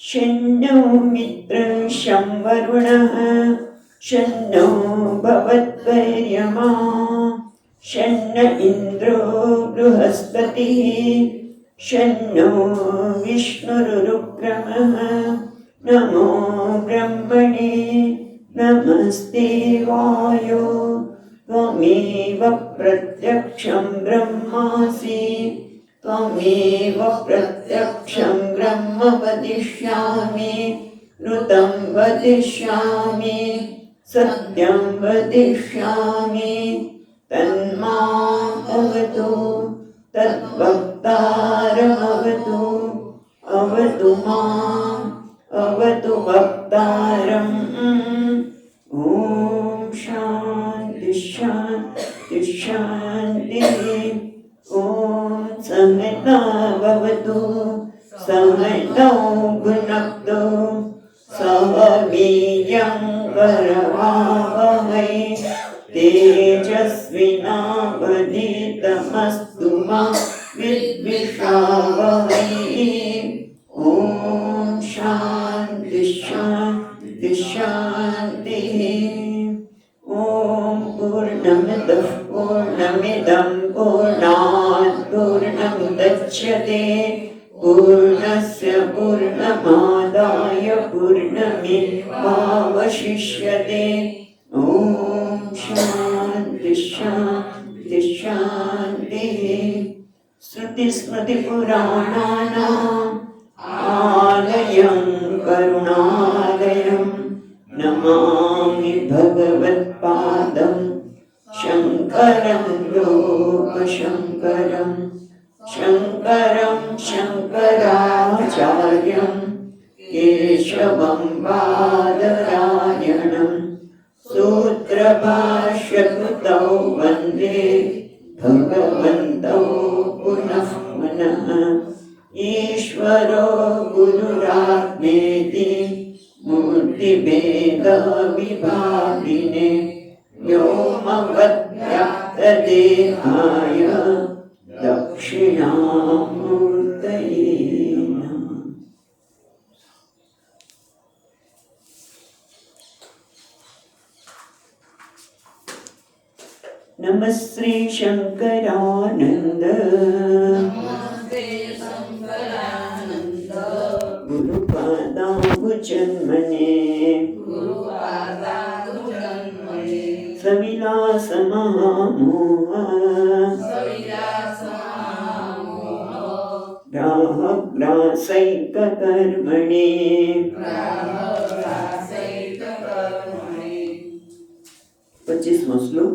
शन्नो मित्रं शं वरुणः शन्नो भवद्वर्यमा शन्न इन्द्रो बृहस्पतिः शन्नो विष्णुरुक्रमः नमो ब्रह्मणे नमस्ते वायो त्वमेव प्रत्यक्षं ब्रह्मासि त्वमेव प्रत्यक्षं ब्रह्म वदिष्यामि ऋतं वदिष्यामि सत्यं वदिष्यामि तन्मामवतु तद्वक्तारमवतु अवतु माम् अवतु वक्तारम् ॐ शान्ति शान्ति शान्तिः ॐ सहना भवतु सहनौ भुनक्तु सह वीर्यं करवावहै तेजस्विनावधीतमस्तु मा विद्विषावहै ॐ शान्ति शान्ति शान्तिः ॐ पूर्णमदः पूर्णमिदं पूर्णात् पूर्णमुदच्यते पूर्णस्य पूर्णमादाय पूर्णमेवावशिष्यते ॐ शान्ति शान्ति शान्तिः श्रुतिस्मृतिपुराणानाम् आलयं करुणालयं नमामि भगवत्पादं शङ्करं लोकशङ्करं शङ्करं शङ्कराचार्यं केशवं बादरायणं सूत्रभाष्यकृतौ वन्दे भगवन्तौ पुनः पुनः ईश्वरो गुरुरात्मेति मूर्तिभेदविभागिने व्योमवद्व्याप्तदेहाय दक्षिणामूर्तये नमः। नमः श्री शंकरानंद गुरुपादाम्बुजन्मने सविलास महामोह ग्राहग्रासैककर्मणे 25वां श्लोक।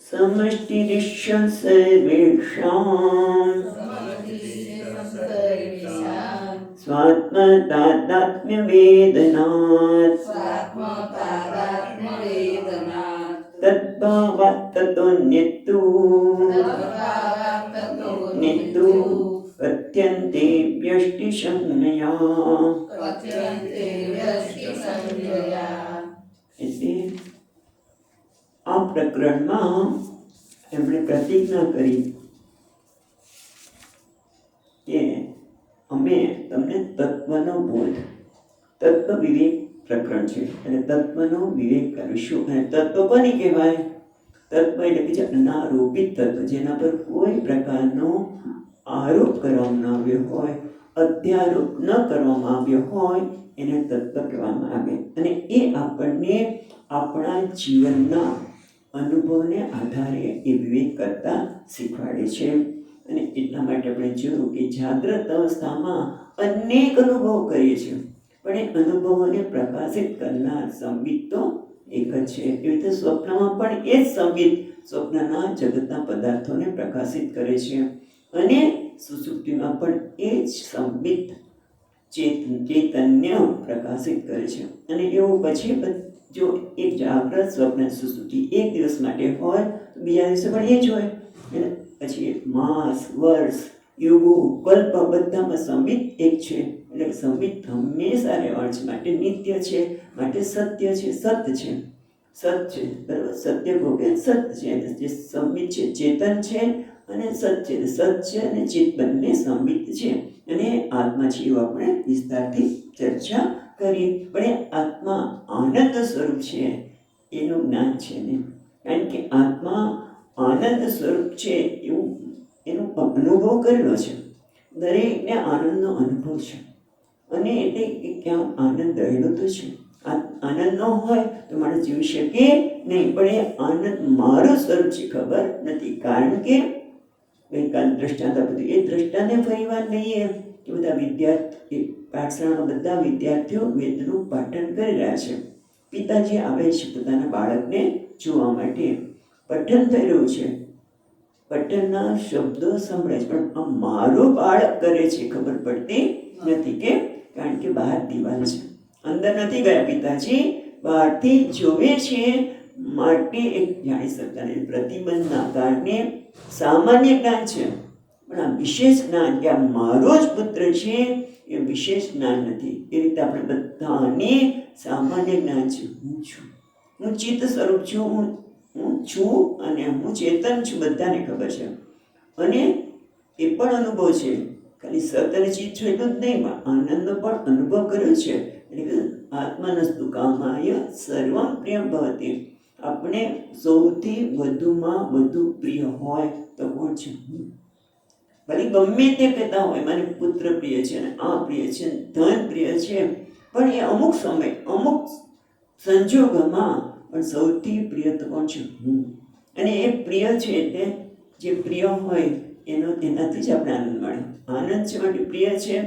समष्टिरिष्य सर्वेषां स्वात्मतादात्म्यवेदनात् तद्भावात् ततोऽन्यत्तु अत्यन्ते व्यष्टिसंज्ञया। એટલે આ પ્રકરણમાં એમણે પ્રતિજ્ઞા કરી કે અમે તમને તત્વનો બોધ, તત્વ વિવેક પ્રકરણ છે એટલે તત્વનો વિવેક કરીશું. અને તત્વ કોને કહેવાય? તત્વ એટલે કે જે અનારોપિત તત્વ, જેના પર કોઈ પ્રકારનો આરોપ કરવામાં આવ્યો હોય, અધ્યારોપ ન કરવામાં આવ્યો હોય, એને તત્વ કહેવામાં આવે. અને એ આપણને આપણા જીવનના અનુભવને આધારે એ વિવેક કરતા શીખવાડે છે. અને એટલા માટે આપણે જોયું કે જાગ્રત અવસ્થામાં અનેક અનુભવ કરીએ છીએ, પણ એ અનુભવોને પ્રકાશિત કરનાર સંવિત તો એક જ છે. એવી રીતે સ્વપ્નમાં પણ એ જ સંવિત સ્વપ્નના જગતના પદાર્થોને પ્રકાશિત કરે છે, અને સુષુપ્તિમાં પણ એ જ સંવિત ચૈતન્ય પ્રકાશિત કરે છે. અને એવું પછી જો એક જાગ્રત સ્વપ્ન સુષુપ્તિ એક દિવસ માટે હોય તો બીજા દિવસે પણ એ જ હોય. પછી માસ, વર્ષ, યુગો, કલ્પ બધામાં સંવિત એક છે. એટલે સંવિત હંમેશા રહેવાણ છે, માટે નિત્ય છે, માટે સત્ય છે, સત છે. સત છે, બરાબર. સત્ય કહો કે સત છે, જે સંબિત છે, ચેતન છે અને સત છે. સત છે અને ચિત્ત બંને સંબિત છે અને આત્મા છે એવું આપણે વિસ્તારથી ચર્ચા કરી. પણ એ આત્મા આનંદ સ્વરૂપ છે એનું જ્ઞાન છે ને, કારણ કે આત્મા આનંદ સ્વરૂપ છે એવું એનો અનુભવ કરેલો છે. દરેકને આનંદનો અનુભવ છે અને એટલે ક્યાં આનંદ રહેલો તો છે. આનંદ ન હોય તો માણસ જીવી શકે નહીં. પણ એ આનંદ મારું સ્વરૂપ છે ખબર નથી. કારણ કે ગઈકાલ દ્રષ્ટાંત બધું એ દ્રષ્ટાંતને ફરી વાર લઈએ કે બધા વિદ્યાર્થી પાઠશાળામાં બધા વિદ્યાર્થીઓ વેદનું પાઠન કરી રહ્યા છે. પિતાજી આવે છે પોતાના બાળકને જોવા માટે. પઠન થઈ રહ્યું છે, પઠનના શબ્દો સંભળાય છે, પણ આ મારું બાળક કરે છે ખબર પડતી નથી. કે કારણ કે બહાર દિવાલ છે, અંદર નથી ગયા પિતાજી, બહારથી જોવે છે માટે એક જાણી શકતા નથી. પ્રતિબંધના કારણે સામાન્ય જ્ઞાન છે, પણ આ વિશેષ જ્ઞાન કે આ મારો જ પુત્ર છે એ વિશેષ જ્ઞાન નથી. એ રીતે આપણે બધાને સામાન્ય જ્ઞાન છે. હું છું, હું ચિત્ત સ્વરૂપ છું, હું છું અને હું ચેતન છું, બધાને ખબર છે. અને એ પણ અનુભવ છે, ખાલી સત અને ચિત્ત છું એટલું જ નહીં, આનંદનો પણ અનુભવ કર્યો છે. એટલે કે આત્માનસ્તુ કામાય સર્વમ પ્રિય ભવતી. આપણે સૌથી વધુમાં વધુ પ્રિય હોય તો કોણ છે? ભલે ગમે તે કહેતા હોય મને પુત્ર પ્રિય છે ને આ પ્રિય છે, ધન પ્રિય છે, પણ એ અમુક સમય અમુક સંજોગોમાં પણ સૌથી પ્રિય તો કોણ છે? હું. અને એ પ્રિય છે એટલે જે પ્રિય હોય એનાથી જ આપણે આનંદ મળે. આનંદ છે માટે પ્રિય છે,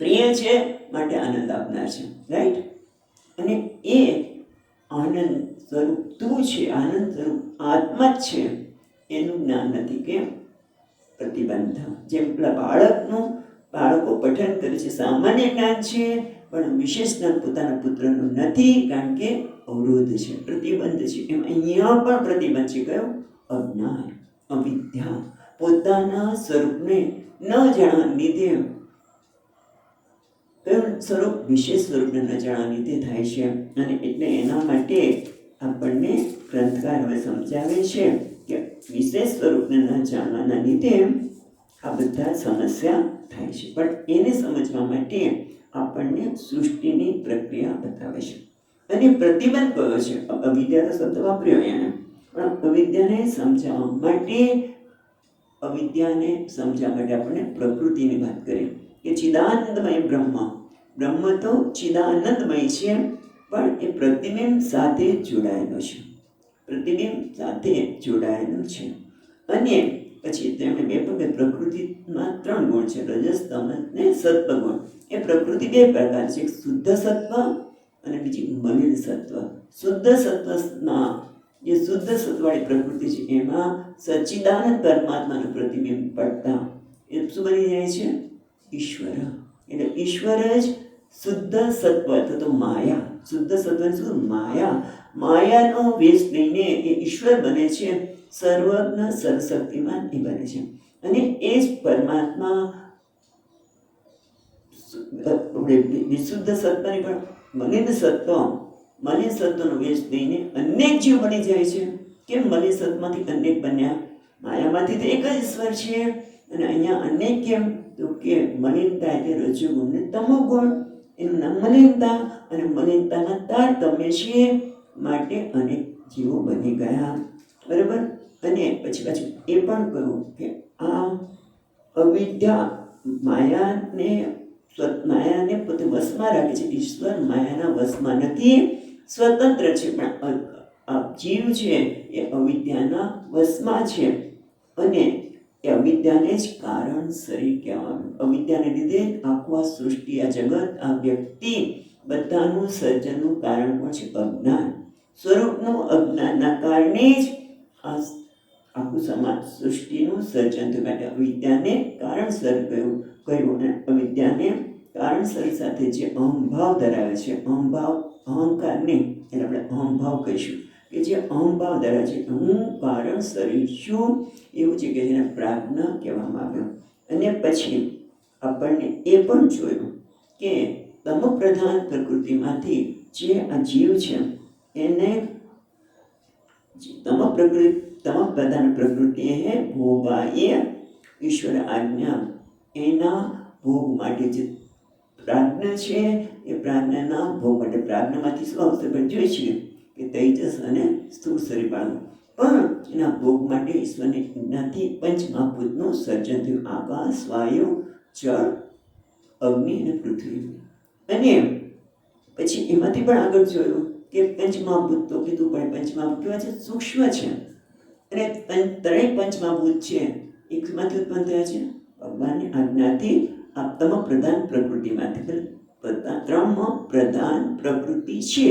પ્રિય છે માટે આનંદ આપનાર છે, રાઈટ. અને એ આનંદ સ્વરૂપ તું છે, આનંદ સ્વરૂપ આત્મા જ છે એનું જ્ઞાન નથી. કેમ? પ્રતિબંધ. જેમ પેલા બાળકો પઠન કરે છે, સામાન્ય જ્ઞાન છે પણ વિશેષ જ્ઞાન પોતાના પુત્રનું નથી, કારણ કે અવરોધ છે, પ્રતિબંધ છે. એમ અહીંયા પણ પ્રતિબંધ છે. કયો? અજ્ઞાન, અવિદ્યા. પોતાના સ્વરૂપને ન જાણવા લીધે, કયું સ્વરૂપ? વિશેષ સ્વરૂપને ન જાણવા લીધે થાય છે. અને એટલે એના માટે આપણને ગ્રંથકાર હવે સમજાવે છે કે વિશેષ સ્વરૂપને ન જાણવાના લીધે આ બધા સમસ્યા થાય છે. પણ એને સમજવા માટે આપણને સૃષ્ટિની પ્રક્રિયા બતાવે છે. અને પ્રતિબંધ કયો છે? અવિદ્યા તો શબ્દ વાપર્યો એને, પણ અવિદ્યાને સમજાવવા માટે આપણને પ્રકૃતિની વાત કરી કે ચિદાનંદમય બ્રહ્મ તો ચિદાનંદમય છે, પણ એ પ્રતિબિંબ સાથે જોડાયેલો છે, પ્રતિબિંબ સાથે જોડાયેલું છે. અને પછી તેમણે બે પ્રકૃતિમાં 3 ગુણ છે, રજસ, તમસ ને સત્વ ગુણ. એ પ્રકૃતિ 2 પ્રકાર છે, એક શુદ્ધ સત્વ અને બીજી મલિન સત્વ. શુદ્ધ સત્વમાં જે શુદ્ધ સત્વવાળી પ્રકૃતિ છે એમાં સચ્ચિદાનંદ પરમાત્માનું પ્રતિબિંબ પડતા એ શું બની જાય છે? ઈશ્વર. એટલે ઈશ્વર જ શુદ્ધ સત્વ અથવા તો માયા. શુદ્ધ સત્વ શું? માયાનો વેશ લઈને એ ઈશ્વર બને છે, સર્વજ્ઞ સર્વશક્તિમાન એ બને છે. અને એ જ પરમાત્મા વિશુદ્ધ સત્વની પણ મલિન સત્વનો વેશ લઈને અનેક જીવ બની જાય છે. કેમ? મલિન સત્વમાંથી અનેક બન્યા, માયામાંથી તો એક જ ઈશ્વર છે. અને અહીંયા અનેક કેમ? તો કે મલિનતા એટલે રજોગુણ ને તમોગુણ, એનું નામ મલિનતા. અને મલિનતાના તારતમ્ય છે માટે અનેક જીવો બની ગયા, બરાબર. અને પછી પાછું એ પણ કહ્યું કે આ અવિદ્યા માયાને પોતે વશમાં રાખે છે. ઈશ્વર માયાના વશમાં નથી, સ્વતંત્ર છે. પણ આ જીવ છે એ અવિદ્યાના વશમાં છે. અને એ અવિદ્યાને જ કારણ શરીર કહેવાનું. અવિદ્યાને લીધે આખું આ સૃષ્ટિ, આ જગત, આ વ્યક્તિ, બધાનું સર્જનનું કારણ પણ છે અજ્ઞાન. સ્વરૂપનું અજ્ઞાનના કારણે જ આ આખું સમાજ સૃષ્ટિનું સર્જન થયું. માટે અવિદ્યાને કારણસર કહ્યું. અને અવિદ્યાને કારણસર સાથે જે અહંભાવ ધરાવે છે, અહંકારને એટલે આપણે અહંભાવ કહીશું કે જે અહંભાવ ધરાવે છે, હું કારણ શરીર છું, એવું છે કે જેને પ્રાજ્ઞા કહેવામાં આવ્યો. અને પછી આપણને એ પણ જોયું કે તમ પ્રધાન પ્રકૃતિમાંથી જે આ જીવ છે એને તમ પ્રધાન પ્રકૃતિ હે ભોગાય ઈશ્વર આજ્ઞા, એના ભોગ માટે જે પ્રાર્થના છે એ પ્રાર્થનાના ભોગ માટે, પ્રાર્થનામાંથી શું આવશે પણ જોઈએ છીએ કે તેજસ અને સ્થૂળ શરીર પાડવું, પણ એના ભોગ માટે ઈશ્વરની આજ્ઞાથી પંચમહાભૂતનું સર્જન થયું, આકાશ, વાયુ, જળ, અગ્નિ અને પૃથ્વી. અને પછી એમાંથી પણ આગળ જોયું કે પંચમહાભૂત તો કીધું, પણ પંચમહાભૂત કેવા છે? સૂક્ષ્મ છે. અને ત્રણેય પંચમહાભૂત છે એકમાંથી ઉત્પન્ન થયા છે ભગવાનની આજ્ઞાથી, આ તમ પ્રધાન પ્રકૃતિમાંથી. ત્રણ પ્રધાન પ્રકૃતિ છે,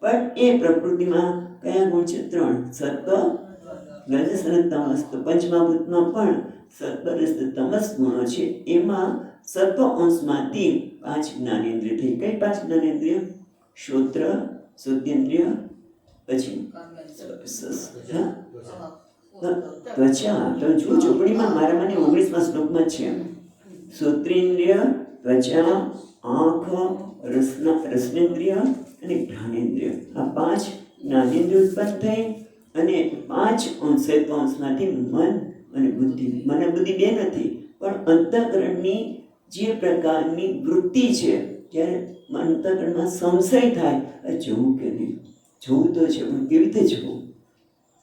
પણ એ પ્રકૃતિમાં કયા ગુણ છે? ત્રણ, સત્વ, રજસ અને તમસ. તો પંચમહાભૂતમાં પણ સત્વ, રજસ, તમસ ગુણો છે. એમાં સત્વ અંશમાંથી 5 જ્ઞાનેન્દ્રિય થઈ. કઈ 5 જ્ઞાનેન્દ્રિય? શ્રોત્ર, શ્રોતેન્દ્રિય, પછી ત્વચા. તો જો ચોપડીમાં મારા મને 19મા શ્લોકમાં છે, શ્રોત્રેન્દ્રિય, ત્વચા, આંખ, રસનેન્દ્રિય અને જ્ઞાનેન્દ્રિય. આ 5 જ્ઞાનેન્દ્રિય ઉત્પન્ન થઈ. અને 5 અંશમાંથી મન અને બુદ્ધિ. મન અને બુદ્ધિ બે નથી, પણ અંતઃકરણની જે પ્રકારની વૃત્તિ છે, ત્યારે અંતઃકરણમાં સંશય થાય, જવું કે નહીં, જવું તો છે પણ કેવી રીતે જવું?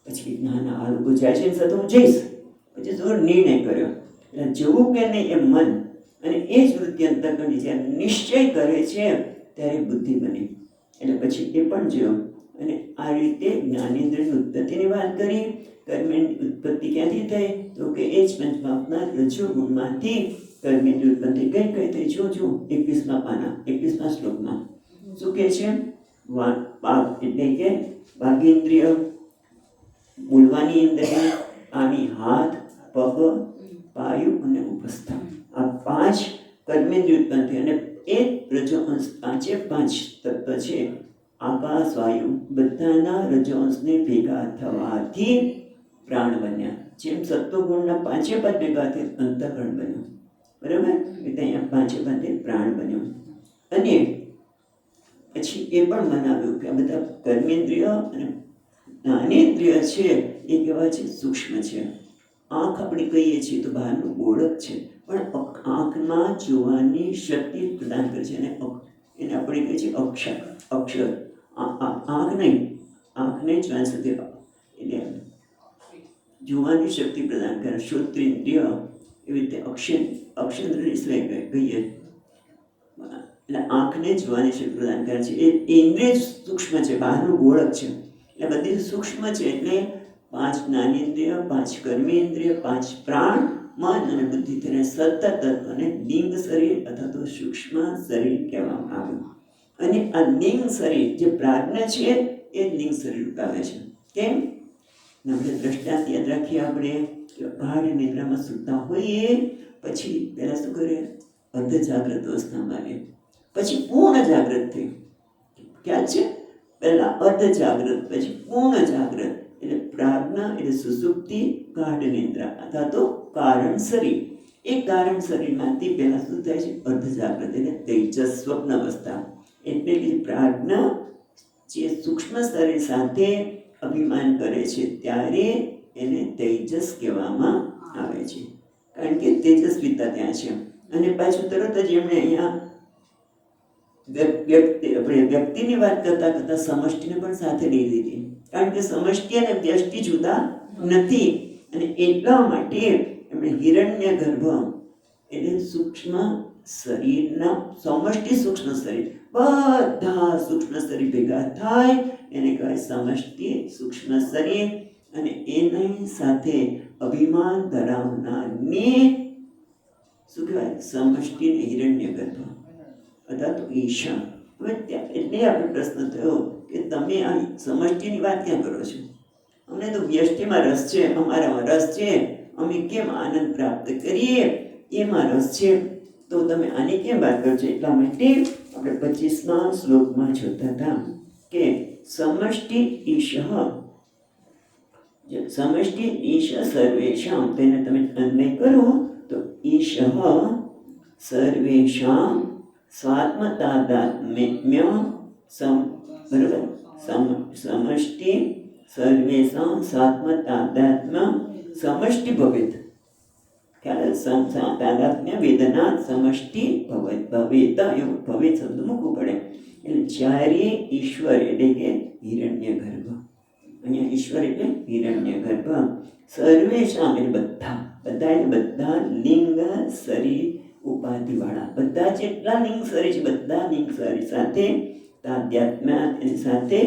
પછી નાના આ લોકો જાય છે સાથે હું જઈશ, પછી જો નિર્ણય કર્યો એટલે જવું કે નહીં એ મન, અને એ જ વૃત્તિ અંતઃકરણની જ્યારે નિશ્ચય કરે છે ત્યારે બુદ્ધિ બની. એટલે પછી એ પણ જોયો. અને આ રીતે જ્ઞાનેન્દ્રિયની ઉત્પત્તિની વાત કરી. કર્મેન્દ્રિયની ઉત્પત્તિ ક્યાંથી થઈ? તો કે એ જ પંચમહાભૂતના રજો ગુણમાંથી કર્મેન્દ્રિય ઉત્પત્તિ કઈ કઈ થઈ? જો 21મા પાના 21મા શ્લોકમાં શું કહે છે? એટલે કે વાગેન્દ્રિય, બોલવાની ઇન્દ્રિય, આની હાથ, પગ, પાયુ અને ઉપસ્થા. આ 5 કર્મેન્દ્રિય ઉત્પન્ન થઈ. અને એ રજોઅંશ 5 તત્વ છે, આકાશ, વાયુ, બધાના રજોઅંશને ભેગા થવાથી પ્રાણ બન્યા. જેમ સત્વગુણના 5 પદ ભેગા થઈ અંતઃકરણ બન્યું, બરાબર? એટલે અહીંયા 5 પદે પ્રાણ બન્યું. અને પછી એ પણ મનાવ્યું કે આ બધા કર્મેન્દ્રિય અને જ્ઞાનેન્દ્રિય છે એ કેવા છે? સૂક્ષ્મ છે. આંખ આપણે કહીએ છીએ તો બહારનું ગોળક છે, પણ આંખમાં જોવાની શક્તિ પ્રદાન કરે છે. અને એને આપણે કહીએ છીએ અક્ષર. આંખ નહીં, આંખને જોવાની શક્તિ, એટલે જોવાની શક્તિ પ્રદાન કરે. શ્રોત્રેન્દ્રિય એવી રીતે અક્ષેન્દ્રિય કહીએ, એટલે આંખને જોવાની શક્તિ પ્રદાન કરે છે. એ ઇન્દ્રિય સૂક્ષ્મ છે, બહારનું ગોળક છે, એટલે બધી સૂક્ષ્મ છે. એટલે 5 જ્ઞાનેન્દ્રિય, 5 કર્મેન્દ્રિય, 5 પ્રાણ, મન અને બુદ્ધિ, તેને સતત અને લિંગ શરીર અથવા તો સૂક્ષ્મ શરીર કહેવામાં આવ્યું. અને આ લિંગ શરીર જે પ્રાજ્ઞા છે એ લિંગ શરીર ઉઠાવે છે. કેમ? આપણે દ્રષ્ટાંત યાદ રાખીએ. આપણે ગાઢ નિદ્રામાં સૂતા હોઈએ, પછી પહેલાં શું કરે? અર્ધ જાગ્રત અવસ્થામાં આવે, પછી પૂર્ણ જાગ્રત થઈ. ખ્યાલ છે? પહેલા અર્ધ જાગ્રત, પછી પૂર્ણ જાગ્રત. એટલે પ્રાજ્ઞા એટલે સુષુપ્તિ, ગાઢ નિદ્રા અથવા તો કારણ શરીર. એ કારણ શરીરમાંથી પહેલા શું થાય છે? અર્ધ જાગ્રત એટલે તેજસ સ્વપ્ન અવસ્થા. એટલે કે પ્રાજ્ઞા જે સૂક્ષ્મ શરીર સાથે અભિમાન કરે છે ત્યારે એને તેજસ કહેવામાં આવે છે, કારણ કે તેજસ્વીતા ત્યાં છે. અને પાછું તરત જ એમણે અહીંયા વ્યક્તિની વાત કરતા સમષ્ટિને પણ સાથે લઈ લીધી, કારણ કે સમષ્ટિ અને વ્યષ્ટિ જુદા નથી. અને એટલા માટે એમણે હિરણ્ય ગર્ભ એટલે સૂક્ષ્મ શરીરના સમષ્ટિ સૂક્ષ્મ શરીર, બધા સૂક્ષ્મ શરીર ભેગા થાય એને કહેવાય સમષ્ટિ સૂક્ષ્મ શરીર. અને એની સાથે અભિમાન ધરાવનારને શું કહેવાય? સમષ્ટિ હિરણ્ય ગર્ભ અથવા તો ઈશા. હવે એટલે આપણે પ્રશ્ન થયો કે તમે આ સમષ્ટિની વાત ક્યાં કરો છો? અમને તો વ્યષ્ટિમાં રસ છે, અમારામાં રસ છે, અમે કેમ આનંદ પ્રાપ્ત કરીએ એમાં રસ છે, તો તમે આની કેમ વાત કરો છો? એટલા માટે આપણે 25મા શ્લોકમાં જોતા હતા કે સમષ્ટિ ઈશ સર્વેશામ, તેને તમે અન્વય કરો તો ઈશ સર્વેશામ સ્વાત્મતાદાત્મ્ય બરાબર સમષ્ટિ સર્વેષાં સાત્મતાદાત્મ્ય સમષ્ટિ ભવેત. ખ્યાલ તાદાત્મ્ય વેદના સમષ્ટિ ભવેત એવું ભવેત શબ્દ મૂકવું પડે. એટલે જ્યારે ઈશ્વર એટલે કે હિરણ્ય ગર્ભ, અહીંયા ઈશ્વર એટલે હિરણ્ય ગર્ભ, સર્વેષાં એટલે બધા એટલે બધા લિંગ શરીર ઉપાધિવાળા બધા જેટલા લિંગ શરીર છે બધા લિંગ શરીર સાથે તાદાત્મ્ય એની સાથે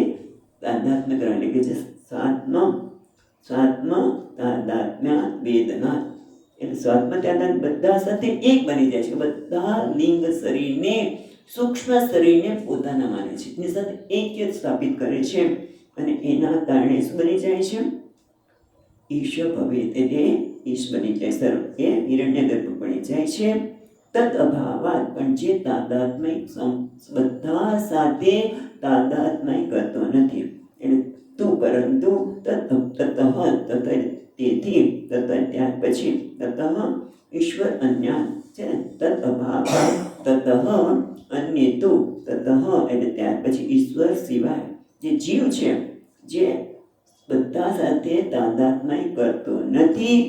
તાદાત્મ્ય કરવા એટલે કે જે સ્વાત્મ તાદાત્મ્ય વેદના એટલે સ્વાત્મ તાદાત્મ્ય બધા સાથે એક બની જાય છે. બધા લિંગ શરીરને સૂક્ષ્મ શરીરને પોતાના માને છે, એની સાથે એક સ્થાપિત કરે છે અને એના કારણે શું બની જાય છે? ઈશ ભવેત એટલે ઈશ બની જાય, સર્વ એ હિરણ્ય ગર્ભ બની જાય છે. તદ અભાવાત પણ જે તાદાત્મ્ય બધા સાથે તાદાત્મ્ય કરતો નથી એટલે તું પરંતુ તેથી ત્યાર પછી ઈશ્વર અન્ય છે ને તદ અભાવ તત અન્ય તું તત એટલે ત્યાર પછી ઈશ્વર સિવાય જે જીવ છે જે બધા સાથે તાદાત્મ્ય કરતો નથી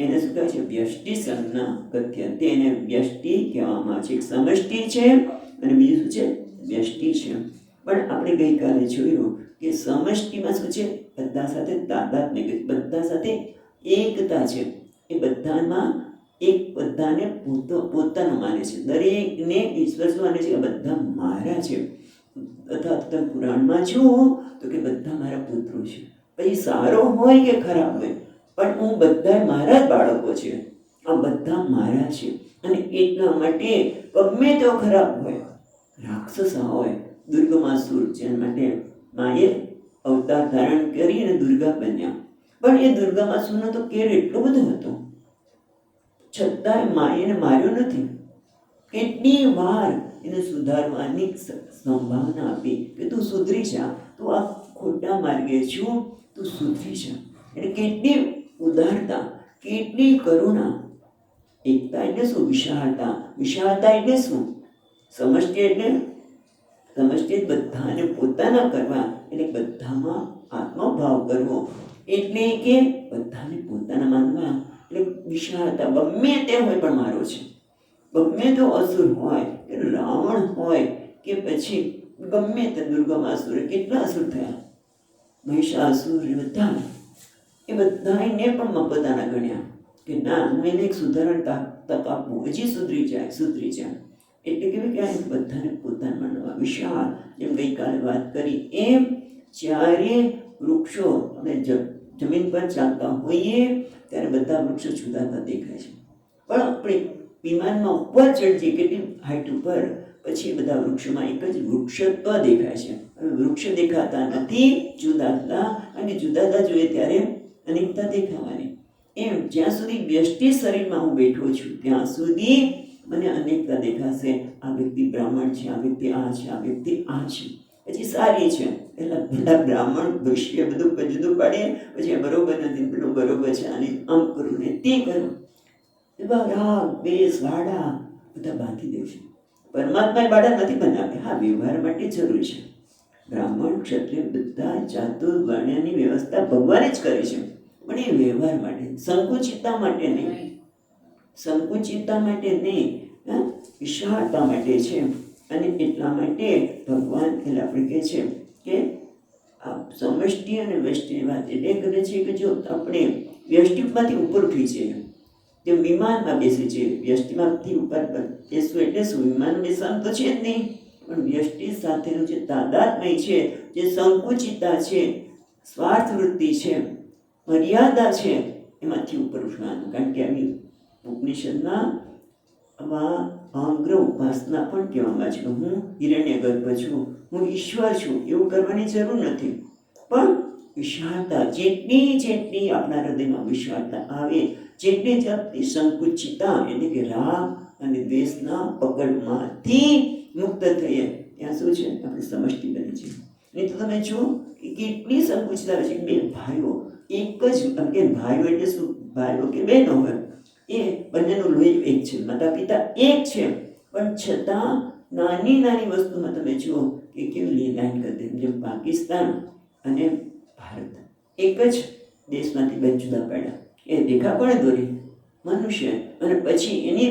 એને શું કહે છે? વ્યષ્ટિ સંજ્ઞા કથ્યંતે. એને વ્યષ્ટિ કહેવામાં આવે છે. એક સમષ્ટિ છે અને બીજું શું છે? વ્યષ્ટિ છે. પણ આપણે ગઈકાલે જોયું કે સમષ્ટિમાં શું છે? બધા સાથે તાદાત્મ્ય, બધા સાથે એકતા છે. એ બધામાં એક બધાને પોતાનું માને છે. દરેકને ઈશ્વર શું માને છે? કે બધા મારા છે. અથવા તમે પુરાણમાં જુઓ તો કે બધા મારા પુત્રો છે. પછી સારો હોય કે ખરાબ હોય પણ હું બધા મારા જ બાળકો છે, આ બધા મારા છે. અને એટલા માટે ગમે તેવો ખરાબ હોય, રાક્ષસ હોય, દુર્ગમાસુર જેના માટે માએ અવતાર ધારણ કરી અને દુર્ગા બન્યા, પણ એ દુર્ગમાસુરનો તો કેર એટલો બધો હતો છતાંય માએ માર્યો નથી. કેટલી વાર એને સુધારવાની સંભાવના આપી કે તું સુધરી જા, તું આ ખોટા માર્ગે છું, તું સુધરી જા. એટલે કેટલી ઉદારતા, કેટલી કરુણા. એકતા એટલે શું? વિશાળતા. વિશાળતા એટલે શું? સમષ્ટિ એટલે બધાને પોતાના કરવા એટલે બધામાં આત્મભાવ કરવો એટલે કે બધાને પોતાના માનવા એટલે વિશાળતા. ગમે તે હોય પણ મારો છે. ગમે તો અસુર હોય કે રાવણ હોય કે પછી ગમે તે દુર્ગમાસુર, કેટલા અસુર થયા, મહિષાસુર, બધા એ બધાને પણ પોતાના ગણ્યા કે ના હું એને એક સુધારણ તક આપું, હજી સુધરી જાય. એટલે કેવી કે બધાને પોતાના માનવા વિશાળ. જેમ ગઈકાલે વાત કરી એમ જ્યારે વૃક્ષો આપણે જમીન પર ચાલતા હોઈએ ત્યારે બધા વૃક્ષો છૂટાતા દેખાય છે, પણ આપણે વિમાનમાં ઉપર ચડજે કેટલી હાઈટ ઉપર, પછી બધા વૃક્ષોમાં એક જ વૃક્ષત્વ દેખાય છે. હવે વૃક્ષ દેખાતા નથી, જુદાતા, અને જુદાતા જોઈએ ત્યારે અનેકતા દેખાવાની. એમ જ્યાં સુધી વ્યષ્ટિ શરીરમાં હું બેઠો છું ત્યાં સુધી મને અનેકતા દેખાશે. આ વ્યક્તિ બ્રાહ્મણ છે, આ વ્યક્તિ આ છે, આ વ્યક્તિ આ છે. પછી સારી છે એટલે પેલા બ્રાહ્મણ દૃશ્ય બધું જુદું પાડે, પછી બરોબર નથી, પેલું બરોબર છે, અને આમ કરું ને તે કરું, એવા રાગ દ્વેષ વાડા બધા બાંધી દે છે. પરમાત્માએ વાડા નથી બનાવ્યા, હા વ્યવહાર માટે જરૂર છે. બ્રાહ્મણ ક્ષત્રિય બધા જાતો વર્ણની વ્યવસ્થા ભગવાને જ કરી છે, પણ એ વ્યવહાર માટે, સંકુચિતતા માટે નહીં, વિશાળતા માટે છે. અને એટલા માટે ભગવાન એટલે આપણે કહે છે કે આ સમષ્ટિ અને વ્યષ્ટિની વાત એટલે કરે છે કે જો આપણે વ્યષ્ટિમાંથી ઉપર ઉઠી છે તે વિમાનમાં બેસી છે, વ્યષ્ટિમાંથી ઉપર બેસવું એટલે શું? વિમાન બેસવાનું તો છે જ નહીં, પણ વ્યષ્ટિ સાથેનું જે તાદાત્મ્ય છે, જે સંકુચિતતા છે, સ્વાર્થ વૃત્તિ છે, મર્યાદા છે, એમાંથી ઉપર ઉઠવાનું. કારણ કે આવી ઉપનિષદના આવા અગ્ર ઉપાસના પણ કહેવામાં છે કે હું હિરણ્ય ગર્ભ છું, હું ઈશ્વર છું, એવું કરવાની જરૂર નથી. પણ વિશાળતા જેટલી આપણા હૃદયમાં વિશાળતા આવે, જેટલી સંકુચિતતા એટલે કે રાગ અને દ્વેષના પકડમાંથી મુક્ત થઈએ ત્યાં શું છે? આપણે સમષ્ટિ બની છે. નહીં તો તમે જુઓ કે કેટલી સંકુચિતતા છે. બે ભાઈઓ એક જ, કે ભાઈઓ એટલે શું? ભાઈઓ કે બહેનો હોય એ બંનેનું લોહી એક છે, માતા પિતા એક છે, પણ છતાં નાની વસ્તુમાં તમે જુઓ કે કેવું લાઈન કરી દે, જેમ પાકિસ્તાન અને ભારત એક જ દેશમાંથી બે જુદા પાડ્યા. એ રેખા કોણે દોરી? મનુષ્ય. અને પછી એની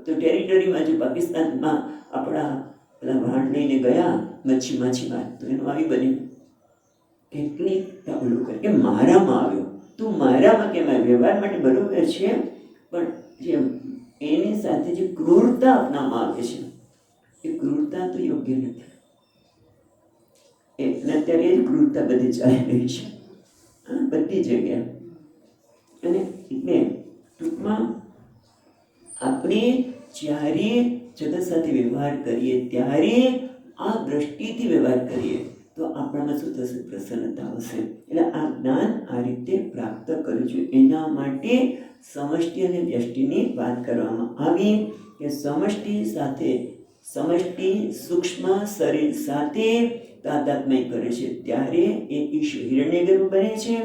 ટેરિટરીમાં જો પાકિસ્તાનમાં આપણા પેલા વાહન લઈને ગયા માછીમાર, તો એનું આવી બન્યું કેટલી ઓલું કરે કે મારામાં આવ્યો, તું મારામાં કેમ આવ્યો? વ્યવહાર માટે બરોબર છે, પણ જે એની સાથે જે ક્રૂરતા અપનાવવામાં આવે છે એ ક્રૂરતા તો યોગ્ય નથી. એટલે અત્યારે એ ક્રૂરતા બધી ચાલી રહી છે બધી જગ્યાએ. અને એટલે ટૂંકમાં આપણે જ્યારે જગત સાથે વ્યવહાર કરીએ ત્યારે આ દ્રષ્ટિથી વ્યવહાર કરીએ તો આપણામાં શું થશે? પ્રસન્નતા આવશે. એટલે આ જ્ઞાન આ રીતે પ્રાપ્ત કરવું જોઈએ. એના માટે સમષ્ટિ અને વ્યષ્ટિની વાત કરવામાં આવી કે સમષ્ટિ સૂક્ષ્મ શરીર સાથે તાદાત્મ્ય કરે છે ત્યારે એ ઈશ હિરણ્યગર્ભ બને છે.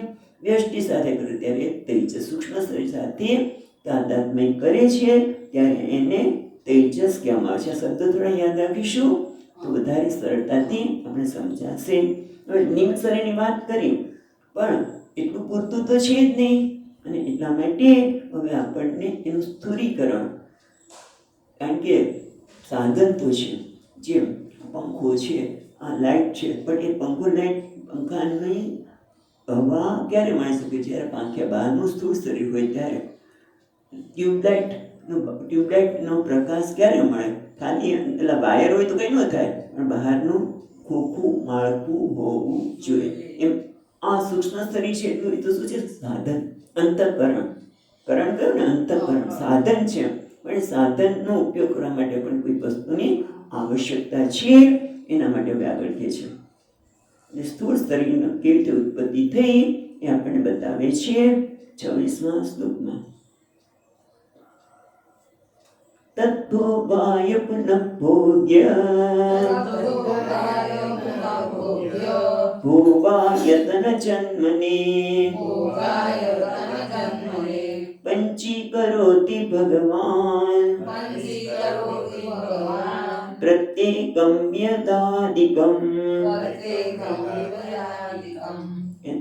વ્યષ્ટિ સાથે કરે ત્યારે તેજસ સૂક્ષ્મ શરીર સાથે તાદાત્મ્ય કરે છે ત્યારે એને તેજસ કહેવામાં આવે છે. શબ્દ થોડા યાદ રાખીશું તો વધારે સરળતાથી આપણે સમજાશે. હવે નિમ્ન શરીરની વાત કરી, પણ એટલું પૂરતું તો છે જ નહીં, અને એટલા માટે હવે આપણને એનું સ્થૂરીકરણ, કારણ કે સાધન તો છે, જેમ પંખો છે, આ લાઇટ છે, પણ એ પંખો લાઇટ પંખાની હવા ક્યારે મળી શકે? જ્યારે પાંખ્યા બહારનું સ્થૂળ શરીર હોય ત્યારે. ટ્યુબલાઇટનો પ્રકાશ ક્યારે મળે? ખાલી પેલા વાયર હોય તો કંઈ ન થાય, પણ બહારનું ખોખું માળખું હોવું જોઈએ. એમ આ સૂક્ષ્મ શરીર છે એટલું એ તો શું છે? સાધન, અંતઃકરણ. કરણ કયું ને? અંતઃકરણ સાધન છે, પણ સાધનનો ઉપયોગ કરવા માટે પણ કોઈ વસ્તુની આવશ્યકતા છે. એના માટે હવે આગળ કહે છે સ્થૂળ શરીરનો કેવી રીતે ઉત્પત્તિ થઈ એ આપણને બતાવે છે 26મા શ્લોકમાં. તદ્ભોગાય પુનઃ ભોગ્ય ભોગાયતન જન્મને પંચીકરોતિ ભગવાન પ્રત્યેકમ યદાદિકમ.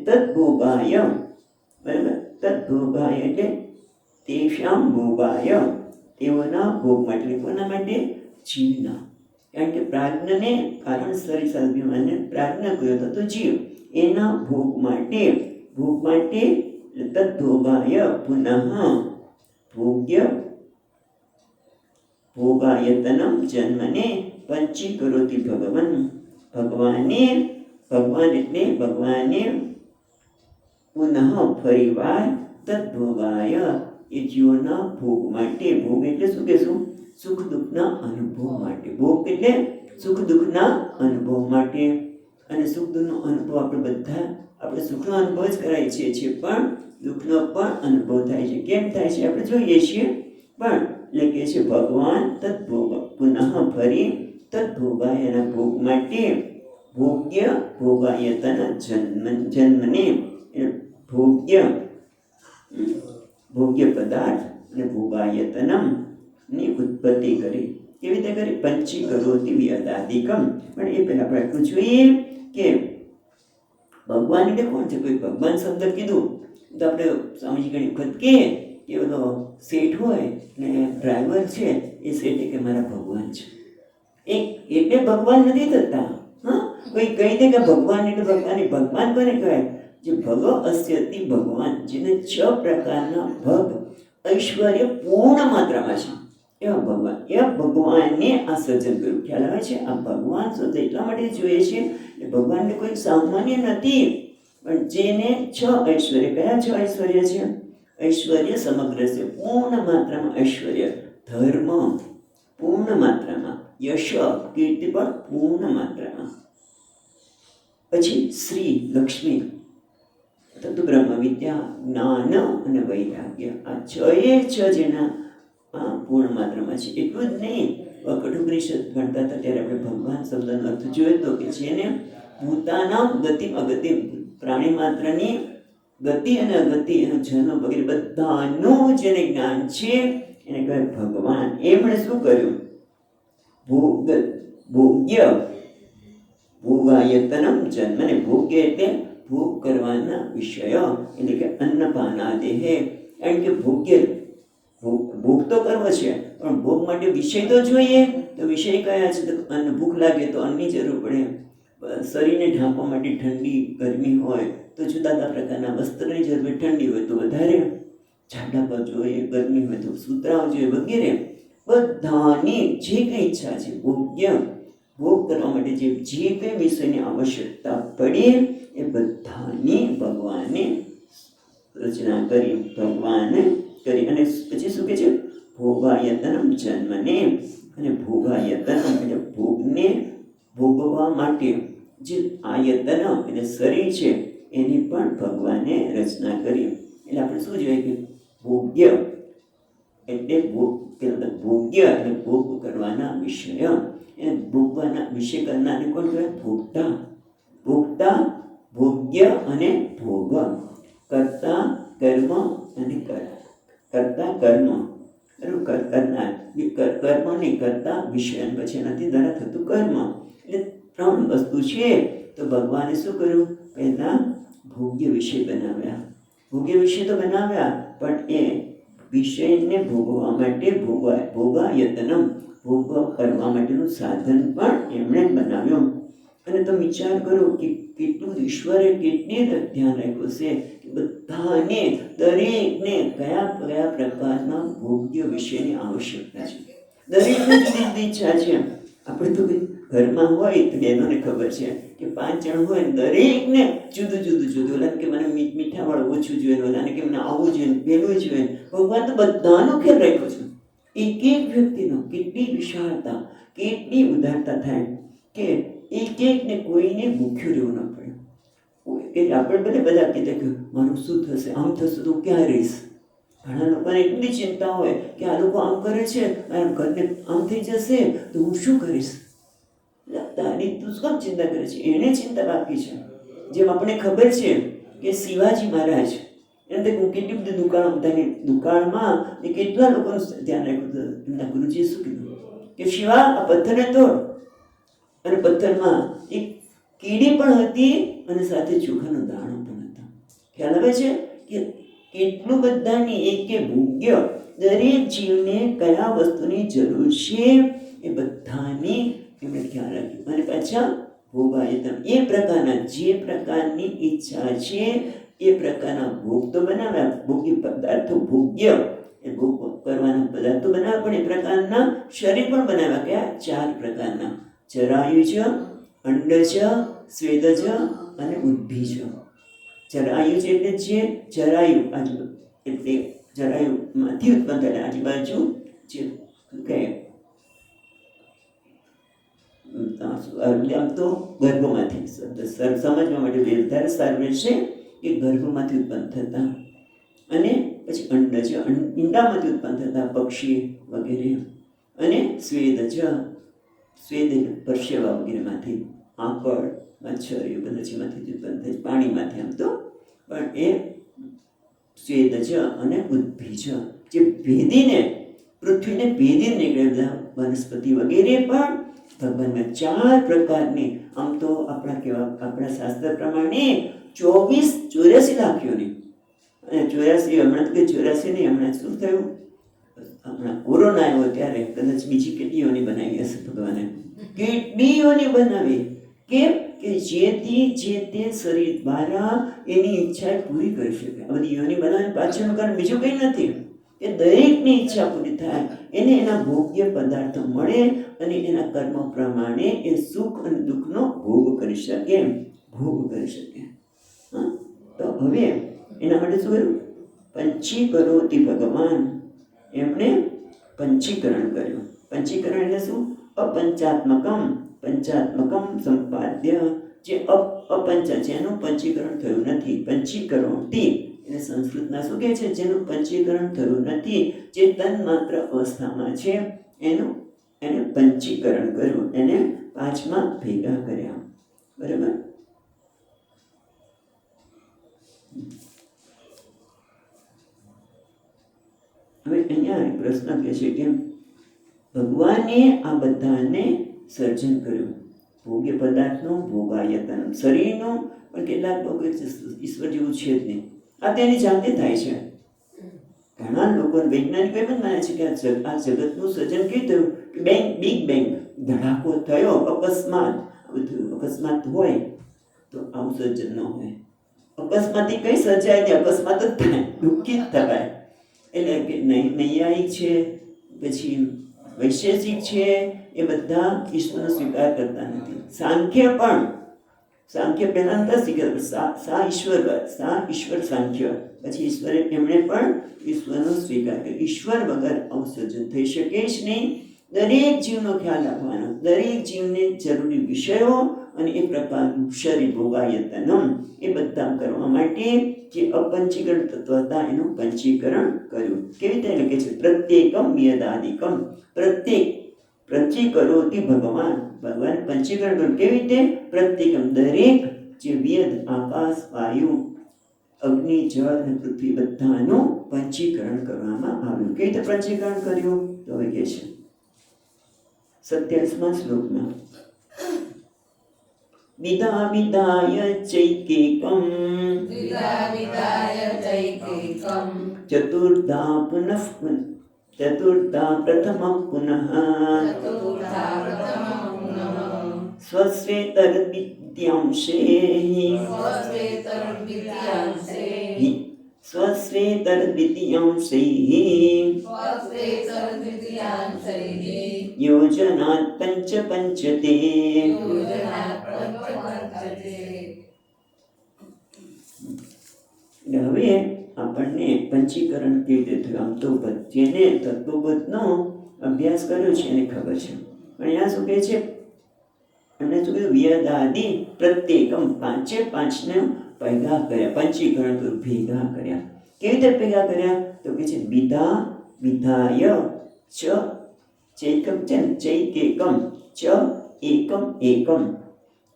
તદ્ભોગાય, બરાબર? તદ્ભોગાય એટલે તેષામ ભોગાય, તેઓના ભોગ માટે. કોના માટે? જીવના. કારણ કે પ્રાજ્ઞને કારણ શરીર સાધ્યમાનને પ્રાજ્ઞ કયો હતો? જીવ. એના ભોગ માટે તદ્ભોગાય પુનઃ ભોગ્ય ભોગાયતનમ જન્મને પંચીકરોતિ ભગવાન. ભગવાન એટલે ભગવાને પુનઃ ફરીવાર તદ્ભોગાય એ જીવોના ભોગ માટે. ભોગ એટલે શું કહેશું? સુખ દુઃખના અનુભવ માટે. ભોગ એટલે સુખ દુઃખના અનુભવ માટે. અને સુખ દુઃખનો અનુભવ આપણે સુખનો અનુભવ જ કરાય છીએ, પણ દુઃખનો પણ અનુભવ થાય છે. કેમ થાય છે આપણે જોઈએ છીએ, પણ એટલે કે છે ભગવાન તદ્ભોગ પુનઃ ફરી તદ્ભોગાયના ભોગ માટે ભોગ્ય ભોગાયતન જન્મને ભોગ્ય પદાર્થ અને ભોગાયતનમ ની ઉત્પત્તિ કરી. કેવી રીતે કરી? પંચીકરોતિ વ્યદાદિકમ. પણ એ પહેલા આપણે એટલું જોઈએ કે ભગવાન એટલે કોણ છે? કોઈ ભગવાન શબ્દ કીધું તો આપણે સ્વામીજી ઘણી વખત કહીએ કે બધો શેઠ હોય ને ડ્રાઈવર છે, એ શેઠ કે મારા ભગવાન છે. એટલે ભગવાન નથી થતા. કોઈ કહી દે કે ભગવાન એટલે ભગવાન કોને કહેવાય? જે ભગ અસ્યતિ ભગવાન, જેને 6 પ્રકારના ભગ ઐશ્વર્ય પૂર્ણ માત્રામાં છે, એવા ભગવાન. એવા ભગવાનને આ સર્જન કર્યું. ખ્યાલ આવે છે? આ ભગવાન શબ્દ એટલા માટે જોઈએ છે કે ભગવાનને કોઈ સામાન્ય નથી, પણ જેને 6 ઐશ્વર્ય. કયા 6 ઐશ્વર્ય છે? ઐશ્વર્ય સમગ્ર છે, પૂર્ણ માત્રામાં ઐશ્વર્ય. ધર્મ પૂર્ણ માત્રામાં, યશ કીર્તિ પણ પૂર્ણ માત્રામાં. પછી શ્રી લક્ષ્મી, તત્વ બ્રહ્મ વિદ્યા, જ્ઞાન અને વૈરાગ્ય. આ 6 જેના પૂર્ણ માત્રામાં છે. એટલું જ નહીં, કઠોપનિષદ ભણતા હતા ત્યારે આપણે ભગવાન શબ્દનો અર્થ જોયો તો કે જેને ભૂતાના ગતિ અગતિ, પ્રાણી માત્રની ગતિ અને અગતિ, એનો જન્મ વગેરે બધાનું જેને જ્ઞાન છે એને કહેવાય ભગવાન. એમણે શું કર્યું? ભોગ્ય ભોગાયતનમ જન્મ, અને ભોગ્ય એટલે ભોગ કરવાના વિષય, એટલે કે અન્નપાનાદેહ. કારણ કે ભોગ તો કરવો છે, પણ ભોગ માટે વિષય તો જોઈએ. તો વિષય કયા છે? તો અન્ન. ભૂખ લાગે તો અન્નની જરૂર પડે. શરીરને ઢાંકવા માટે ઠંડી ગરમી હોય તો જુદા જુદા પ્રકારના વસ્ત્રની જરૂર હોય. ઠંડી હોય તો વધારે જાડા પગ જોઈએ, ગરમી હોય તો સૂતરાઓ જોઈએ, વગેરે. બધાની જે કંઈ ઈચ્છા છે, ભોગ કરવા માટે જે કંઈ વિષયની આવશ્યકતા પડે એ બધાની ભગવાને રચના કરી. ભગવાને કરી. અને પછી શું કહે છે? ભોગાયતનમ જન્મને. અને ભોગાયતનમ એટલે ભોગને ભોગવવા માટે જે આયતન એટલે શરીર છે એની પણ ભગવાને રચના કરી. એટલે આપણે શું જોઈએ કે ભોગ્ય એટલે ભોગ્ય એટલે ભોગ કરવાના વિષય. એ ભોગવાના વિષય કરનારને કોણ કહેવાય? ભોગતા. ભોગતા, ભોગ્ય અને ભોગ. કરતા કર્મ અને કરતા કર્મ કરનાર. કર્મ નહીં, કરતા વિષય, પછી એનાથી દ્વારા થતું કર્મ. એટલે ત્રણ વસ્તુ છે. તો ભગવાને શું કર્યું? પહેલા ભોગ્ય વિષય બનાવ્યા. ભોગ્ય વિષય તો બનાવ્યા, પણ એ વિષયને ભોગવવા માટે ભોગાયતનમ, ભોગ કરવા માટેનું સાધન પણ એમણે બનાવ્યું. અને તમે વિચાર કરો કે કેટલું ઈશ્વરે કેટલી ધ્યાન રાખ્યું છે કે બધાને, દરેકને કયા કયા પ્રકારના ભોગ્ય વિષયની આવશ્યકતા છે. દરેકને જુદી જુદી ઈચ્છા છે. આપણે તો ઘરમાં હોય તો બહેનોને ખબર છે કે 5 જણ હોય, દરેકને જુદું જુદું. ઓલાને કે મને મીઠાવાળું ઓછું જોઈએ, ઓલાને કે મને આવું જોઈએ, પેલું જોઈએ. ભગવાન તો બધાનો ખ્યાલ રાખ્યો છે. એક એક વ્યક્તિનો કેટલી વિશાળતા, કેટલી ઉદારતા થાય કે એક એકને કોઈને ભૂખ્યું રહેવું ન પડે. કે આપણે બધા કીધે કે મારું શું થશે, આમ થશે તો ક્યાં રહીશ. ઘણા લોકોને એટલી ચિંતા હોય કે આ લોકો આમ કરે છે, મારા ઘરને આમ થઈ જશે તો હું શું કરીશ. તારી તું શું ચિંતા કરે છે? એને ચિંતા બાકી છે. જેમ આપણે ખબર છે કે શિવાજી મહારાજ એને હું કેટલી બધી દુકાળમાં કેટલા લોકોનું ધ્યાન રાખ્યું હતું. એમના ગુરુજીએ શું કીધું કે શિવા, આ પથ્થરને તોડ. અને પથ્થરમાં એક કીડી પણ હતી અને સાથે ચોખાનો દાણો પણ હતો. ખ્યાલ આવે છે કે કેટલું બધાની એક ભોગ્ય, દરેક જીવને કયા વસ્તુની જરૂર છે એ બધાની એમણે ખ્યાલ રાખ્યું. અને પાછા ભોગાયતન, એ પ્રકારના જે પ્રકારની ઈચ્છા છે એ પ્રકારના ભોગ તો બનાવ્યા. ભોગ્ય પદાર્થો, ભોગ્ય એ ભોગ કરવાના પદાર્થો બનાવ્યા, પણ એ પ્રકારના શરીર પણ બનાવ્યા. કયા? 4 પ્રકારના: જરાયુજ, અંડજ, સ્વેદજ અને ઉદ્ભીજ. જરાયુજ એટલે જે જરાયુ, એટલે જરાયુમાંથી ઉત્પન્ન થયેલા આજુબાજુ જે કહે આમ તો ગર્ભમાંથી, સમજવા માટે વધારે સારું રહેશે કે ગર્ભમાંથી ઉત્પન્ન થતા. અને પછી અંડજ, ઈંડામાંથી ઉત્પન્ન થતા પક્ષી વગેરે. અને સ્વેદજ, સ્વેદ પરસેવા વગેરેમાંથી, આંકડ, મચ્છર એ બધામાંથી ઉત્પન્ન થાય, પાણીમાંથી. આમ તો પણ એ સ્વેદજ અને ઉદ્ભીજ, જે ભેદીને, પૃથ્વીને ભેદીને નીકળેલા વનસ્પતિ વગેરે પણ ભગવાનમાં 4 પ્રકારની. આમ તો આપણા શાસ્ત્ર પ્રમાણે 84 લાખ યોની. અને 84, હમણાં તો કે 84 નહીં, હમણાં શું થયું, હમણાં કોરોના આવ્યો ત્યારે કદાચ બીજી કેટલી યોની બનાવી હશે ભગવાને. કેટલી યોની બનાવી. કેમ? કે જેથી જે તે શરીર દ્વારા એની ઈચ્છા પૂરી કરી શકે. આ બધી યોની બનાવવાની પાછળનું કારણ બીજું કંઈ નથી કે દરેકની ઈચ્છા પૂરી થાય, એને એના ભોગ્ય પદાર્થો મળે અને એના કર્મ પ્રમાણે એ સુખ અને દુઃખનો ભોગ કરી શકે. તો હવે એના માટે શું કર્યું? પંચીકરોતિ ભગવાન. એમણે પંચીકરણ કર્યું. પંચીકરણ એટલે શું? અપંચાત્મકમ, પંચાત્મકમ સંપાદ્ય. જે અપંચ છે એનું પંચીકરણ થયું નથી. પંચીકરોતિ એટલે સંસ્કૃતના શું કહે છે? જેનું પંચીકરણ થયું નથી, જે તન્માત્ર અવસ્થામાં છે એને પંચીકરણ કર્યું, એને 5માં ભેગા કર્યા. બરાબર? હવે અહીંયા એક પ્રશ્ન કહે છે કે ભગવાને આ બધાને સર્જન કર્યું. ભોગ્ય પદાર્થનો ભોગાયતન, શરીરનો પણ કેટલાક લોકો ઈશ્વર જેવું છે જ નહીં. આ તેની જાતે થાય છે. ઘણા લોકો વૈજ્ઞાનિકો પણ માને છે કે આ જગતનું સર્જન કેવું થયું કે બિગ બેંગ ધડાકો થયો, અકસ્માત હોય તો આવું સર્જન ન હોય. અકસ્માતથી કઈ સર્જાય તે અકસ્માત જ થાય, દુઃખિત થવાય. એટલે કે નૈયાયિક છે, પછી વૈશેષિક છે, એ બધા ઈશ્વરનો સ્વીકાર કરતા નથી. સાંખ્ય પહેલા હતા સ્વીકાર, સા ઈશ્વર સાંખ્ય, પછી ઈશ્વરે એમણે પણ ઈશ્વરનો સ્વીકાર કર્યો. ઈશ્વર વગર અવસર્જન થઈ શકે જ નહીં. દરેક જીવનો ખ્યાલ રાખવાનો, દરેક જીવને જરૂરી વિષયો અને એ પ્રકારનું શરીર ભોગાયતનમ એ બધા કરવા માટે જે અપંચીકરણ તત્વ હતા એનું પંચીકરણ કર્યું. કેવી રીતે લખે છે? પ્રત્યેકમ યદાદિકમ, પ્રત્યેક ભગવાન પંચીકરણ કર્યું. કેવી રીતે? પ્રત્યેકમ દરેક જે વ્યદ આકાશ, વાયુ, અગ્નિ, જળ અને પૃથ્વી બધાનું પંચીકરણ કરવામાં આવ્યું. કેવી રીતે પંચીકરણ કર્યું? તો હવે કહે છે 27મા શ્લોકમાં વિદાય ચૈકેકમ ચતુર્ધા પ્રથમ પુનઃ સ્વશ્રેતરદ્વિતીયાંશૈઃ યોજનાત પંચ પંચતે. હવે આપણને પંચીકરણ કેવી રીતે થયું? આમ તો જેને તત્વબોધનો અભ્યાસ કર્યો છે એને ખબર છે, પણ અહીંયા શું કહે છે? એમને શું કીધું? વ્યદાદિ પ્રત્યેકમ, પાંચે પાંચને ભેગા કર્યા, પંચીકરણ તો ભેગા કર્યા. કેવી રીતે ભેગા કર્યા? તો કે છે વિધાય ચ ચૈકમ ચૈકેકમ ચ એકમ એકમ.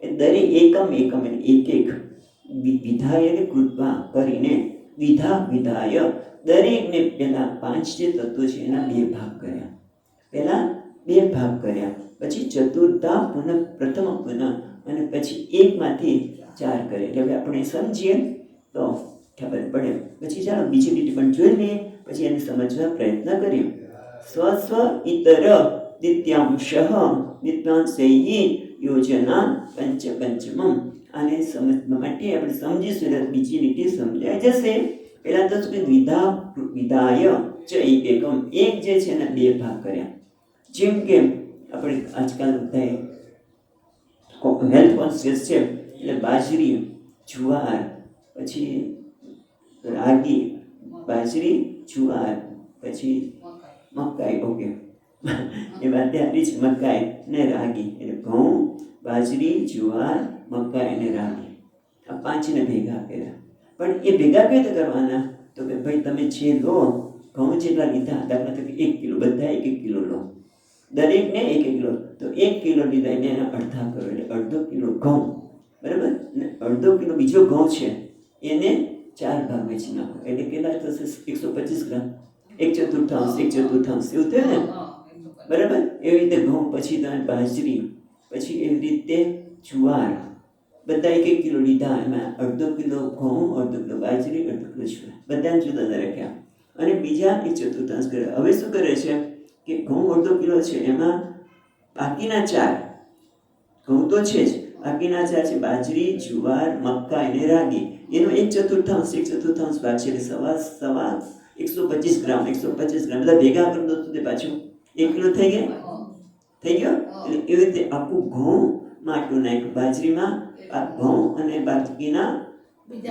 એ દરેક એકમ એકમ એક એક વિધાય કૃપા કરીને વિધાય દરેકને પેલા પાંચ જે તત્વો છે એના બે ભાગ કર્યા. પછી ચતુર્થા પ્રથમ પુનઃ, અને પછી એકમાંથી ચાર કરે. એટલે આપણે સમજીએ તો ખબર પડે. પછી ચાલો બીજી લીટી પણ જોઈ લઈએ, પછી એને સમજવા પ્રયત્ન કરીએ. સ્વ ઇતર દિત્યાંશ વિદ્વાંસૈઃ યોજના પંચ પંચમમ. આને સમજવા માટે આપણે સમજીશું એટલે બીજી લીટી સમજાઈ જશે. પહેલા તો શું વિધાય ચ એકમ, એક જે છે એના બે ભાગ કર્યા. જેમ કે આપણે આજકાલ બધા હેલ્થ કોન્શિયસ છે એટલે બાજરી, જુવાર, પછી રાગી, બાજરી, જુવાર, પછી મકાઈ. ઓકે, એ વાત આપણી છે. મકાઈ ને રાગી એટલે ઘઉં, બાજરી, જુવાર, મકાઈ અને રાગી, આ પાંચને ભેગા કર્યા. પણ એ ભેગા કઈ રીતે કરવાના? તો કે ભાઈ તમે જે લો, ઘઉં જેટલા લીધા, દાખલા તરીકે 1 કિલો, બધા 1 કિલો લો, દરેકને 1 કિલો. તો 1 કિલો લીધા એને એના અડધા કરો એટલે અડધો કિલો ઘઉં, બરાબર? ને અડધો કિલો બીજો ઘઉં છે એને 4 ભાગ વેચી નાખો એટલે કેટલા થશે? 125 ગ્રામ. 1/4 એવું થયું ને, બરાબર? એવી રીતે ઘઉં, પછી તમે બાજરી, પછી એવી રીતે જુવાર, બધા 1 કિલો લીધા, એમાં અડધો કિલો ઘઉં, અડધો કિલો બાજરી, અડધો કિલો જુવાર, બધાને જુદા જુદા રાખ્યા. અને બીજા 1/4 કરે. હવે શું કરે છે કે ઘઉં અડધો કિલો છે, એમાં બાકીના 4 ઘઉં તો છે જ, બાકીના 4 છે બાજરી, જુવાર, મકાઈ અને રાગી, એનો 1/4 ભાગ છે એટલે સવા 125 ગ્રામ. 125 ગ્રામ બધા ભેગા કરી દો તો પાછું 1 કિલો થઈ ગયો. એટલે એવી રીતે આખું ઘઉં માટલું નાખ્યું, બાજરીમાં ઘઉં અને બાકીના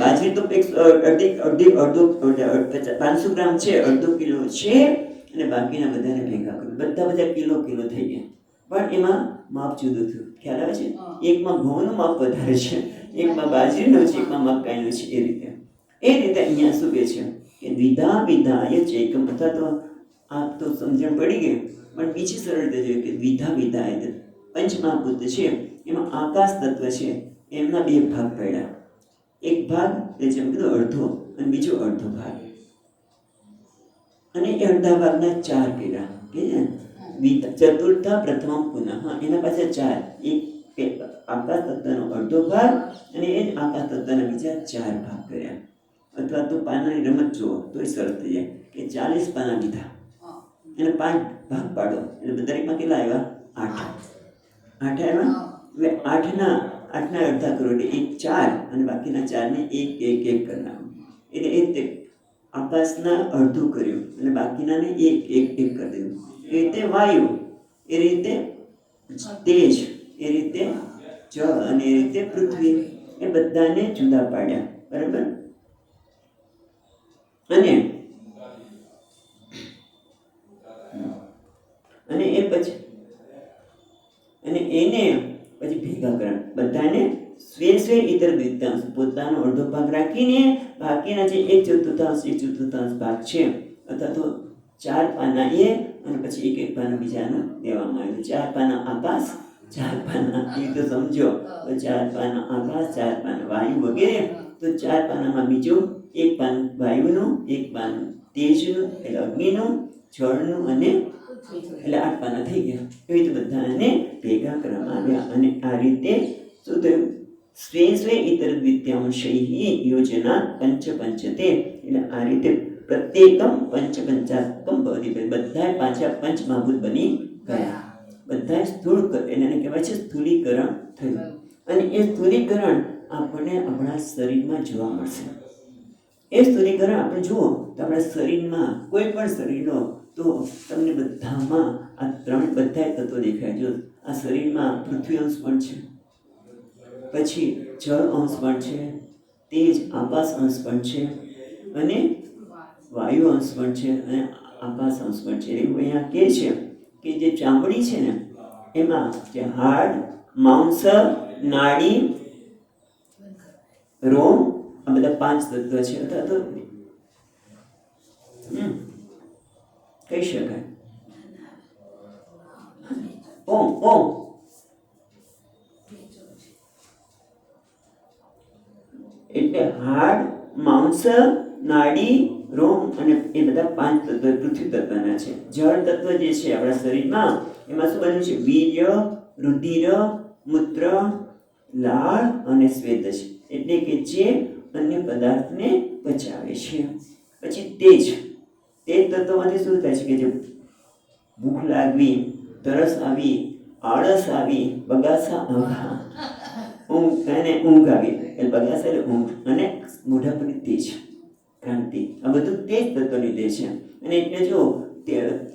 બાજરી તો અડધો 500 ગ્રામ છે, અડધો કિલો છે, અને બાકીના બધાને ભેગા કર્યું. બધા કિલો થઈ ગયા. પણ એમાં માપ જુદું થયું. ખ્યાલ આવે છે? એકમાં ઘઉંનું માપ વધારે છે, એકમાં બાજરીનું છે, એકમાં મકાઈનું છે. એ રીતે અહીંયા શું કહે છે કે વિધાય ચૈકમ, અથવા તો આ તો સમજણ પડી ગઈ, પણ બીજી સરળ રીતે જોઈએ કે વિધાય પંચમહાભૂત છે, એમાં આકાશ તત્વ છે, એમના 2 ભાગ પડ્યા. એક ભાગ એટલે જેમ કીધું અડધો, અને બીજો અડધો ભાગ, અને એ અડધા ભાગના 4 કર્યા. કે ચતુર્થા પ્રથમ પુનઃ, એના પાસે 4, એક કે આકાશ તત્વનો અડધો ભાગ અને એ જ આકાશ તત્વના બીજા 4 ભાગ કર્યા. અથવા તો પાનાની રમત જુઓ તોય સરળ થઈ જાય કે 40 પાના લીધા એને 5 ભાગ પાડો એટલે દરેકમાં કેટલા આવ્યા? 8 આવ્યા. હવે 8ના અડધા કરો એટલે 1 4 અને બાકીના 4ને 1 1 1 કરી નાખો. એટલે એ રીતે આકાશના અડધું કર્યું અને બાકીનાને 1 1 1 કરી દીધું. એ રીતે વાયુ, એ રીતે તેજ, એ રીતે જળ અને એ રીતે પૃથ્વી, એ બધાને જુદા પાડ્યા. બરાબર. અને એ પછી એને પછી ભેગા કરવા બધાને સ્વે સ્વે ઇતર દ્વિતીયાંશ પોતાનો અડધો ભાગ રાખીને બાકીના જે 1/4 ભાગ છે અથવા તો 4 પાના એ અને પછી 1 1 પાના બીજાના દેવામાં આવે. 4 પાના આકાશ, 4 પાના એ તો સમજો, 4 પાના આકાશ, 4 પાના વાયુ વગેરે. તો 4 પાનામાં બીજું 1 પાનું વાયુનું, 1 પાનું તેજનું એટલે અગ્નિનું, જળનું અને એટલે 8 પાના થઈ ગયા. એવી રીતે બધાને ભેગા કરવામાં આવ્યા અને આ રીતે શું થયું? સ્વે સ્વે ઇતર દ્વિતીયાંશૈઃ યોજના પંચપંચતે. એટલે આ રીતે પ્રત્યેકમ પંચપંચાત્મકમ ભવતિ. બધા પાછા પંચમહાભૂત બની ગયા. બધા સ્થૂળ એને કહેવાય છે સ્થૂલીકરણ થયું. અને એ સ્થૂલીકરણ આપણને આપણા શરીરમાં જોવા મળશે. એ સ્થૂલીકરણ આપણે જુઓ તો આપણા શરીરમાં કોઈ પણ શરીરનો તો તમને બધામાં આ 3 બધા તત્વો દેખાય. જો આ શરીરમાં પૃથ્વી અંશ પણ છે, પછી જળ અંશ પણ છે, તેજ આકાશ અંશ પણ છે અને વાયુ અંશ પણ છે અને આકાશ અંશ પણ છે. એવું અહીંયા કહે છે કે જે ચામડી છે ને એમાં જે હાડ, માંસ, નાડી, રોમ આ બધા 5 તત્વ છે. અથવા તો કહી શકાય ઓમ એટલે હાડ, માંસ, નાડી, રોમ અને એ બધા 5 તત્વ પૃથ્વી તત્વના છે. જળ તત્વ જે છે આપણા શરીરમાં એમાં શું બન્યું છે? વીર્ય, રુધિર, મૂત્ર, લાળ અને સ્વેદ છે. એટલે કે જે અન્ય પદાર્થને પચાવે છે. પછી તેજ તત્વમાંથી શું થાય છે કે જે ભૂખ લાગવી, તરસ આવી, આળસ આવી, બગાસા આવ્યા, ઊંઘ આવી એટલે બગાસા એટલે ઊંઘ અને મોઢા પરની તેજ ક્રાંતિ, આ બધું તેજ તત્વ લીધે છે. અને એટલે જો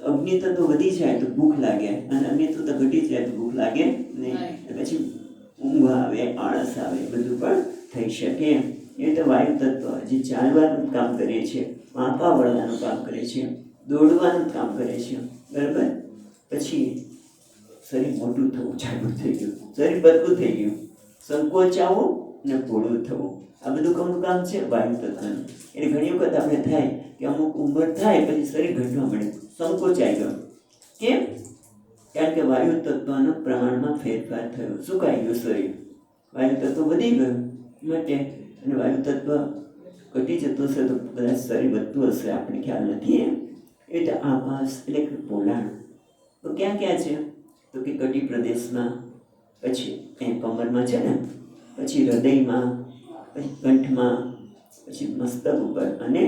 અગ્નિ તત્વ વધી જાય તો ભૂખ લાગે અને અગ્નિ તત્વ ઘટી જાય તો ભૂખ લાગે નહીં. પછી ઊંઘ આવે, આળસ આવે, બધું પણ થઈ શકે. એ તો વાયુ તત્વ જે ચાલવાનું કામ કરે છે, વાંકા વળવાનું કામ કરે છે, દોડવાનું કામ કરે છે. બરાબર. પછી શરીર મોટું થવું, જાડું થઈ ગયું, શરીર પતલું થઈ ગયું, સંકોચાવું ને પોળું થવું, આ બધું કોનું કામ છે? વાયુ તત્વનું. એટલે ઘણી વખત આપણે થાય કે અમુક ઉંમર થાય પછી શરીર ઘટવા મળે, સંકોચાઈ ગયો. કેમ? કારણ કે વાયુ તત્વના પ્રમાણમાં ફેરફાર થયો, સુકાઈ ગયું શરીર, વાયુ તત્વ વધી ગયું માટે. અને વાયુ તત્વ ઘટી જતું હશે તો કદાચ શરીર વધતું હશે, આપણે ખ્યાલ નથી. એ રીતે આકાશ એટલે કે પોલાણ તો ક્યાં ક્યાં છે? તો કે કટી પ્રદેશમાં, પછી કમરમાં છે ને, પછી હૃદયમાં, પછી કંઠમાં, પછી મસ્તક ઉપર અને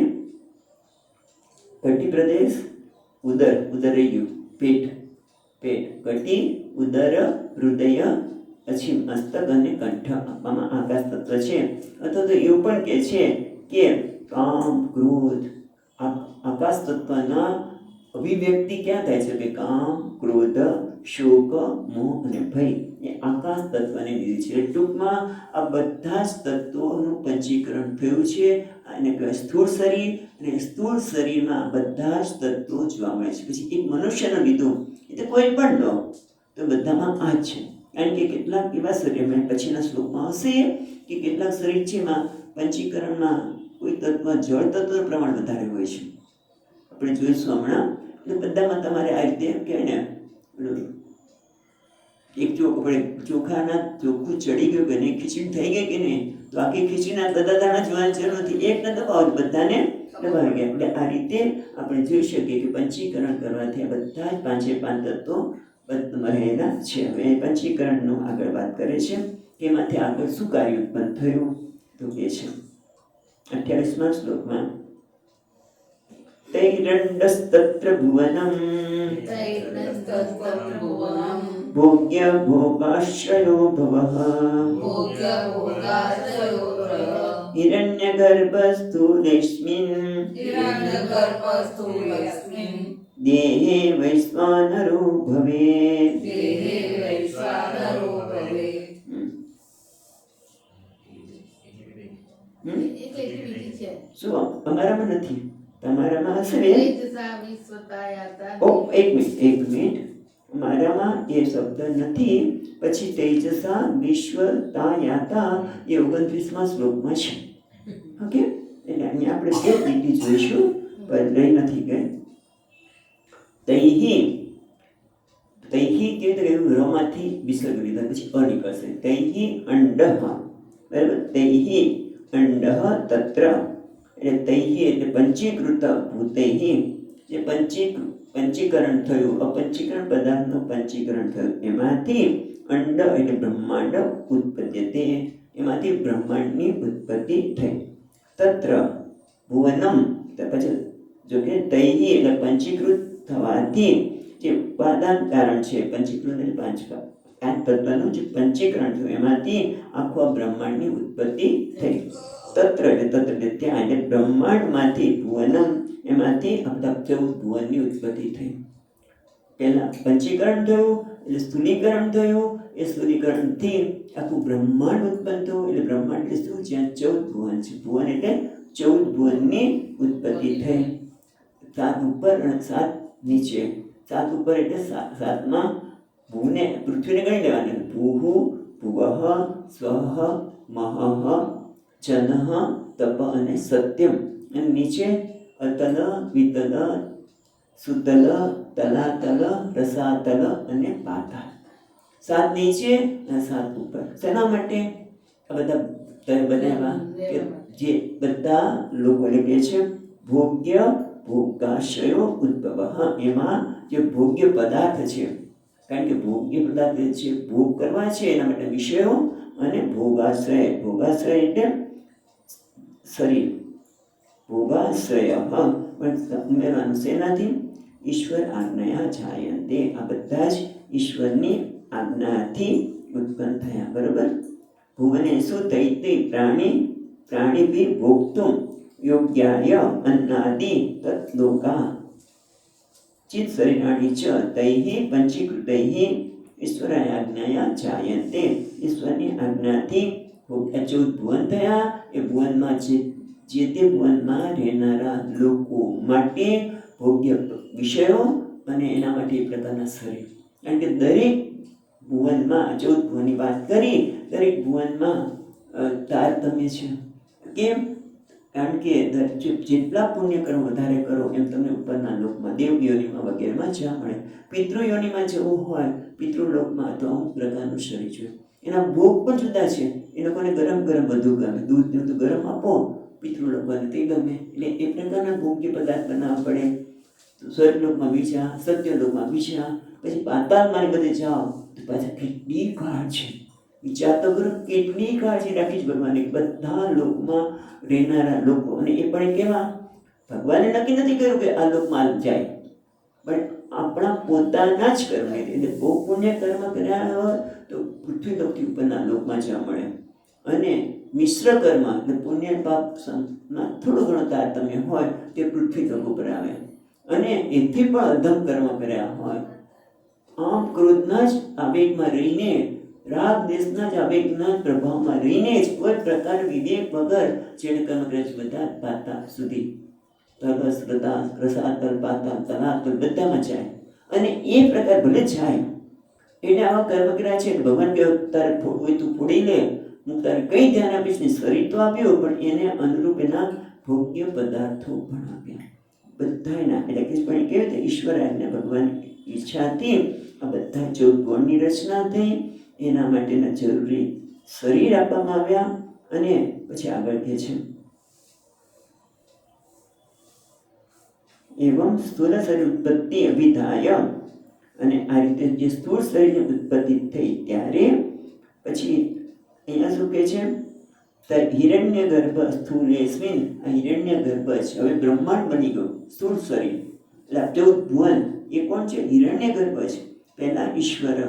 કટી પ્રદેશ, ઉદર રહી ગયું, પેટ, કટી, ઉદર, હૃદય, પછી મસ્તક અને કંઠ આપવામાં આકાશ તત્વ છે. અથવા તો એવું પણ કહે છે કે કામ, ક્રોધ, આકાશ તત્વના અભિવ્યક્તિ ક્યાં થાય છે? કે કામ, ક્રોધ, શોક, મોહ અને ભય એ આકાશ તત્વને લીધે છે. ટૂંકમાં આ બધા જ તત્વોનું પંચીકરણ થયું છે. એને કહેવાય સ્થૂળ શરીર. અને સ્થૂળ શરીરમાં બધા જ તત્વો જોવા મળે છે. પછી એક મનુષ્યનું લીધું એ તો કોઈ પણ લો તો બધામાં આ જ છે. કારણ કે કેટલાક એવા શરીરમાં પછીના શ્લોકમાં હશે કે કેટલાક શરીર છે એમાં પંચીકરણમાં કોઈ તત્વ જળ તત્વનું પ્રમાણ વધારે હોય છે, આપણે જોઈશું હમણાં. એટલે બધામાં તમારે આ રીતે કહેવાય ને, એક ચોખાના ચોખ્ખું ચડી ગયું કે નહીં, ખીચડી થઈ ગઈ કે નહીં, તો આખી ખીચડીના દાણા જોવાની જરૂર નથી, એક ન દબાવો બધાને દબાવી ગયા. એટલે આ રીતે આપણે જોઈ શકીએ કે પંચીકરણ કરવાથી આ બધા જ 5 તત્વો પદ્મમાં રહેલા છે. હવે પંચીકરણનું આગળ વાત કરે છે કે એમાંથી આગળ શું કાર્ય ઉત્પન્ન થયું તો કે છે 28મા શ્લોકમાં તૈરંડસ્તત્ર ભુવનમ ભોગ્ય ભોગાશ્રયો ભવઃ હિરણ્યગર્ભસ્થૂલેસ્મિન દેહે વૈશ્વાનરો ભવેત. શું અમારામાં નથી, તમારામાં હશે ને? એક મિનિટ, મારામાં એ શબ્દ નથી. પછી તેજસા વિશ્વતાયાતા એ 29મા શ્લોકમાં છે. ઓકે, એટલે અહીંયા આપણે બે લીટી જોઈશું, પણ રહી નથી ગઈ. તૈહી કે રમાંથી વિસર્ગ લીધા પછી અ નીકળશે. તૈહી અંડઃ, બરાબર. તૈહી અંડઃ તત્ર, એટલે તૈહી એટલે પંચીકૃત ભૂતૈહી, જે પંચીકરણ થયું, અપંચીકરણ પદાર્થનું પંચીકરણ થયું, એમાંથી અંડ એટલે બ્રહ્માંડ ઉત્પદ્યતે, એમાંથી બ્રહ્માંડની ઉત્પત્તિ થઈ. તત્ર ભુવનમ, પછી જો કે તૈહી એટલે પંચીકૃત થવાથી જે ઉપાદાન કારણ છે, પંચીકૃત એટલે પાંચ તત્વનું જે પંચીકરણ થયું એમાંથી આખા બ્રહ્માંડની ઉત્પત્તિ થઈ. તત્ર એટલે ત્યાં, એટલે બ્રહ્માંડમાંથી ભુવનમ એમાંથી આ બધા 14 ભુવનની ઉત્પત્તિ થઈ. પહેલા પંચીકરણ થયું એટલે સ્થૂલીકરણ થયું, એ સ્થૂલીકરણથી આખું બ્રહ્માંડ ઉત્પન્ન થયું. એટલે બ્રહ્માંડ એટલે શું? જ્યાં 14 ભુવન છે. ભુવન એટલે 14 ભુવનની ઉત્પત્તિ થઈ. 7 ઉપર અને 7 નીચે. 7 ઉપર એટલે 7મા ભૂને, પૃથ્વીને ગણી લેવાની. ભૂહુ ભુવઃ સ્વઃ મહઃ જનઃ તપ અને સત્યમ. અને નીચે અતલ વિતલ સુતલ તલાતલ રસાતલ અને પાતાળ. 7 નીચે અને 7 ઉપર. શેના માટે આ બધા બનાવ્યા? કે જે બધા લોકો એટલે કે છે ભોગ્ય ભોગાશ્રયો ઉદ્ભવ, એમાં જે ભોગ્ય પદાર્થ છે, કારણ કે ભોગ્ય પદાર્થ છે ભોગ કરવા છે એના માટે વિષયો, અને ભોગાશ્રય એટલે શરીર. ભોગાશ્રય પણ ઉમેરવાનું શેનાથી? ઈશ્વર આજ્ઞયા જાયંતે, આ બધા જ ઈશ્વરની આજ્ઞાથી ઉત્પન્ન થયા. બરોબર. ભુવને શું તૈતે પ્રાણી બી ભોગતું યોગ્યાય અન્નાદિ તત્લોકા ચિત શરીરાણી ચ તૈહિ પંચીકૃતૈહિ ઈશ્વરાય આજ્ઞાયા જાયંતે, ઈશ્વરની આજ્ઞાથી 14 ભુવન થયા. એ ભુવનમાં જે તે ભુવનમાં રહેનારા લોકો માટે ભોગ્ય વિષયો અને એના માટે એક પ્રકારના શરીર. કારણ કે દરેક ભુવનમાં 14 ભુવનની વાત કરી, દરેક ભુવનમાં તારતમ્ય છે. કેમ? કારણ કે જેટલા પુણ્ય કરો વધારે કરો એમ તમને ઉપરના લોકમાં દેવ યોનિમાં વગેરેમાં જવા મળે. પિતૃ યોનિમાં જવું હોય, પિતૃલોકમાં તો અમુક પ્રકારનું શરીર જોઈએ. એના ભોગ પણ જુદા છે. એ લોકોને ગરમ બધું ગમે, દૂધ ગરમ આપો, પિતૃલોકોને તે ગમે. એટલે એ પ્રકારના ભોગ્ય પદાર્થ બનાવવા પડે. સ્વર્ગલોકમાં બીજા, સત્યલોકમાં બીજા, પછી પાતાળમાં બધે જાઓ તો પાછા કેટલી કાળ છે. વિચાર તો કરો, કેટલી કાળજી રાખી જ ભગવાને બધા લોકમાં રહેનારા લોકો. અને એ પણ કેવા? ભગવાને નક્કી નથી કર્યું કે આ લોકમાં જાય, પણ આપણા પોતાના જ કર્મ. એટલે બહુ પુણ્ય કર્મ કર્યા હોય તો પૃથ્વી લોકથી ઉપરના લોકમાં જવા મળે. અને મિશ્ર કર્મ એટલે પુણ્ય પાપમાં થોડો ઘણો તારતમ્ય હોય તે પૃથ્વી લોક ઉપર આવે. અને એથી પણ અધમ કર્મ કર્યા હોય, આમ ક્રોધના જ આવેગમાં રહીને, રાગ દેશના જ આવેગના પ્રભાવમાં રહીને જ કોઈ પ્રકાર વિવેક વગર જેને કર્મ કરે છે બધા પાતાળ સુધી, રસાતલ પાતાળ તલાતલ બધામાં જાય. અને એ પ્રકાર ભલે જાય, એને આવા કર્મ કર્યા છે. ભગવાન કહે તારે ફોડવું તું ફોડી લે, હું તારે કઈ ધ્યાન આપીશ ને. શરીર તો આપ્યું, પણ એને અનુરૂપ એના ભોગ્ય પદાર્થો પણ આપ્યા બધા એના. એટલે કે પણ કેવી રીતે ઈશ્વર આજ્ઞા, ભગવાન ઈચ્છાથી આ બધા 14 ગુણની રચના થઈ. એના માટેના જરૂરી શરીર આપવામાં આવ્યા. અને પછી આગળ કહે છે એવમ સ્થૂલ શરીર ઉત્પત્તિ અભિધાય, અને આ રીતે જે સ્થૂળ શરીરની ઉત્પત્તિ થઈ ત્યારે પછી અહીંયા શું કહે છે, હિરણ્ય ગર્ભ સ્થૂલેસ્મિન, આ હિરણ્ય ગર્ભ છે હવે બ્રહ્માંડ બની ગયું સ્થૂળ શરીર, એટલે 14 ભુવન એ કોણ છે? હિરણ્ય ગર્ભ છે. પહેલા ઈશ્વર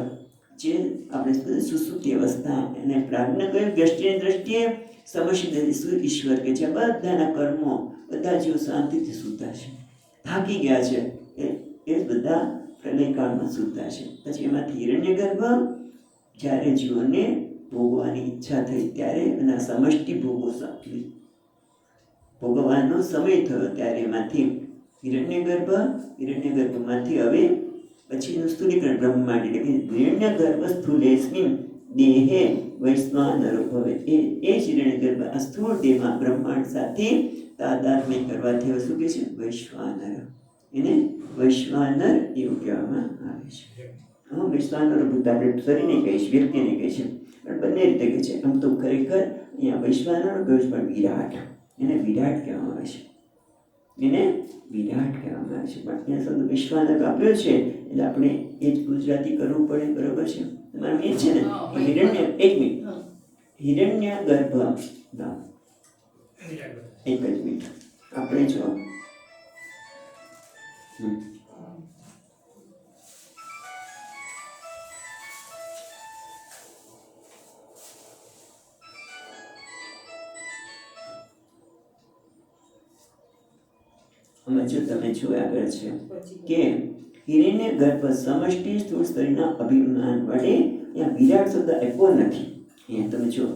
જે આપણે સુસુપ્તિ અવસ્થા એને પ્રાજ્ઞ કહ્યું, વ્યષ્ટિની દ્રષ્ટિએ સમષ્ટિ ઈશ્વર કે છે બધાના કર્મો, બધા જીવ શાંતિથી સૂતા છે, થાકી ગયા છે, એ બધા પ્રલયકાળમાં સૂતા છે. પછી એમાંથી હિરણ્ય ગર્ભ જ્યારે જીવોને ભોગવાની ઈચ્છા થઈ ત્યારે એના સમષ્ટિ ભોગવવાનો સમય થયો ત્યારે એમાંથી હિરણ્ય ગર્ભમાંથી હવે પછીનું સ્થૂલીકરણ બ્રહ્માંડ, એટલે કે હિરણ્ય ગર્ભ સ્થૂલેસ્મિન દેહે વૈશ્વાનરો ભવે. એ જ હિરણ્ય ગર્ભ આ સ્થૂળ દેહમાં બ્રહ્માંડ સાથે તાદાત્મ્ય કરવાથી હવે શું કહે છે? વૈશ્વાનર. એને વૈશ્વાનર એવું કહેવામાં આવે છે. વૈશ્વાનર ભૂત આપણે શરીરને કહીશું, વ્યક્તિને કહીશું, પણ બંને રીતે કહે છે. આમ તો ખરેખર અહીંયા વૈશ્વાનર કહ્યું છે, પણ વિરાટ, એને વિરાટ કહેવામાં આવે છે, એને વિરાટ કહેવામાં આવે છે. પણ અહીંયા શબ્દ વૈશ્વાનર આપ્યો છે એટલે આપણે એ જ ગુજરાતી કરવું પડે, બરોબર છે? તમારે એ છે ને હિરણ્ય, એક મિનિટ, હિરણ્ય ગર્ભ, એક જ મિનિટ આપણે જો જો તમે જો આગળ છે કે હિરણ્ય ગર્ભ સમષ્ટિ સ્થૂળ શરીરના અભિમાન વડે અહીંયા વિરાટ શબ્દ આપ્યો નથી. અહીંયા તમે જો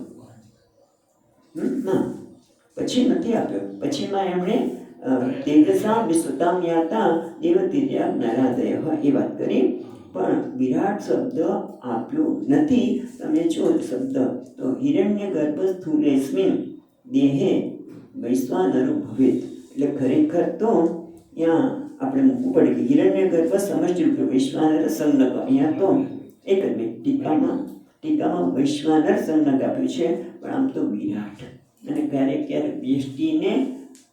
ના પછી નથી આપ્યો, પછીમાં એમણે તેજસા વિશ્વતામ યાતા દેવતીર્યા નરાદય એ વાત કરી, પણ વિરાટ શબ્દ આપ્યો નથી. તમે જો શબ્દ તો હિરણ્ય ગર્ભ સ્થૂલેસ્મિન દેહે વૈશ્વાનરો ભવેત, એટલે ખરેખર તો ત્યાં આપણે મૂકવું પડે કે હિરણ્ય ગર્ભ સમષ્ટિ રૂપે વૈશ્વાનર સંજ્ઞક. અહીંયા તો એક જ મિનિટ, ટીકામાં વૈશ્વાનર સંજ્ઞક આપ્યું છે, પણ આમ તો વિરાટ, અને ક્યારેક ક્યારેક વ્યષ્ટિને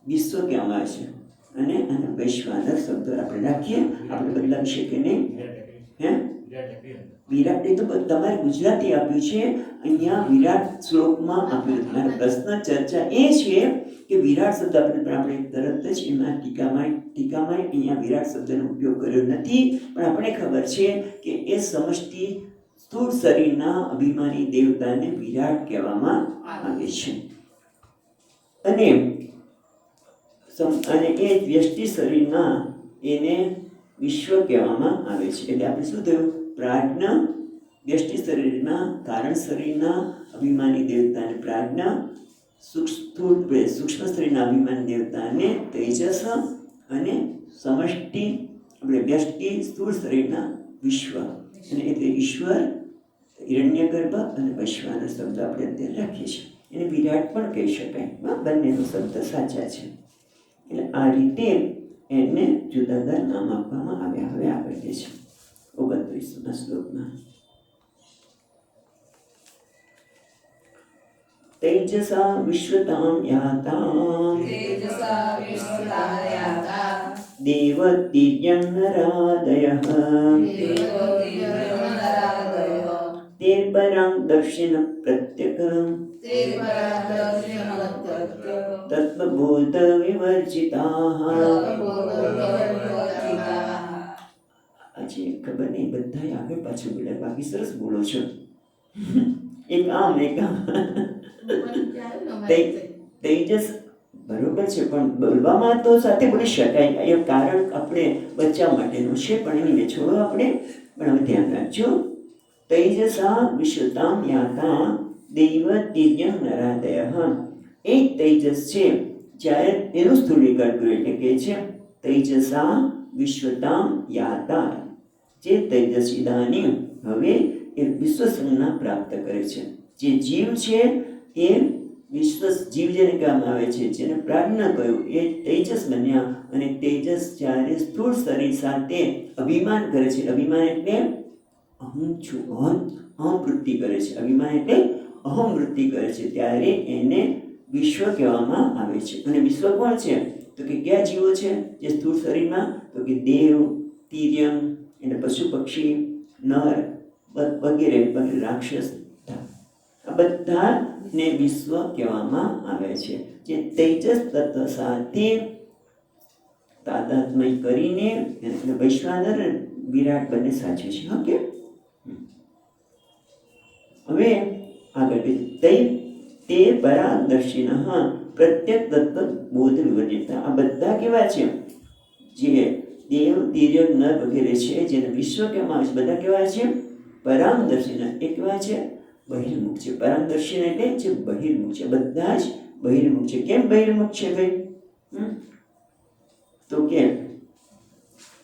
વિશ્વ કહેવામાં આવે છે, અને વૈશ્વાનર શબ્દ આપણે રાખીએ, આપણે બદલાવી શકીએ નહીં. વિરાટ એ તો તમારે ગુજરાતી આપ્યું છે, અહીંયા વિરાટ શ્લોકમાં આપ્યું. તમારો પ્રશ્ન ચર્ચા એ છે કે વિરાટ શબ્દ આપણે તરત જ એમાં ટીકામાં અહીંયા વિરાટ શબ્દનો ઉપયોગ કર્યો નથી, પણ આપણે ખબર છે કે એ સમષ્ટિ સ્થૂળ શરીરના અભિમાની દેવતાને વિરાટ કહેવામાં આવે છે, અને એ વ્યષ્ટિ શરીરના એને વિશ્વ કહેવામાં આવે છે. એટલે આપણે શું થયું? પ્રાજ્ઞ વ્યષ્ટિ શરીરના કારણ શરીરના અભિમાની દેવતાને પ્રાજ્ઞ, સૂક્ષ્મ શરીરના અભિમાની દેવતાને તેજસ, અને સમષ્ટિ આપણે વ્યષ્ટિ સ્થૂળ શરીરના વિશ્વ, અને એટલે ઈશ્વર, હિરણ્ય ગર્ભ અને વૈશ્વાનર શબ્દ આપણે અત્યારે રાખીએ છીએ. એને વિરાટ પણ કહી શકાય, બંનેનો શબ્દ સાચા છે. એટલે આ રીતે એને જુદા જુદા નામ આપવામાં આવ્યા. હવે આગળ જે છે 29 શ્લોકમાં તેજસા વિશ્વતામ યાતા દેવતિર્યં નરાદયઃ તે પરાં દર્શન પ્રત્યક તત્વબોધ વિવર્જિતાઃ. આજે ખબર નહીં બધા આગળ પાછળ બોલે, બાકી સરસ બોલો છો. એક આમ તેજસ બરોબર છે, પણ બોલવામાં તો સાથે બોલી શકાય. એ કારણ આપણે બચ્ચા માટેનું છે, પણ એની છોડો આપણે, પણ હવે ધ્યાન રાખજો. તેજસા વિશ્વતામ યાતા દૈવતિર્યં નરાદયઃ. એ તેજસ છે, જ્યારે એનું સ્થૂલીકરણ કર્યું એટલે કે છે તેજસા વિશ્વતામ યાતા, જે તેજસ ઇદાનીમ હવે એ વિશ્વ સંજ્ઞા પ્રાપ્ત કરે છે. જે જીવ છે એ વિશ્વ જીવ જેને કહેવામાં આવે છે, જેને પ્રાજ્ઞ કહ્યું, એ તેજસ બન્યા, અને તેજસ જ્યારે સ્થૂળ શરીર સાથે અભિમાન કરે છે, અભિમાન એટલે અહમ છું, અહમ વૃત્તિ કરે છે, અભિમાન એટલે અહમ વૃત્તિ કરે છે, ત્યારે એને વિશ્વ કહેવામાં આવે છે. અને વિશ્વ કોણ છે? તો કે કયા જીવો છે જે સ્થૂળ શરીરમાં? તો કે દેવ, તિર્યમ, એટલે પશુ પક્ષી નર વગેરે વગેરે રાક્ષસ આ બધાને વિશ્વ કહેવામાં આવે છે. જે તેજસ તત્વ સાથે તાદાત્મ્ય કરીને એટલે વૈશ્વાનર વિરાટ બંને સાચે છે. ઓકે, હવે આગળ તે પરાદર્શિન પ્રત્યેક તત્વ બોધ વિવર્જિતા. આ બધા કેવા છે? જે દેવ તિર્યક નર વગેરે છે જેને વિશ્વ કહેવામાં આવે છે, બધા કેવા છે? પરામદર્શિન. એ કેવા છે? બહિર્મુખ છે. પરામદર્શિન એટલે જે બહિર્મુખ છે, બધા જ બહિર્મુખ છે. કેમ બહિર્મુખ છે ભાઈ? તો કે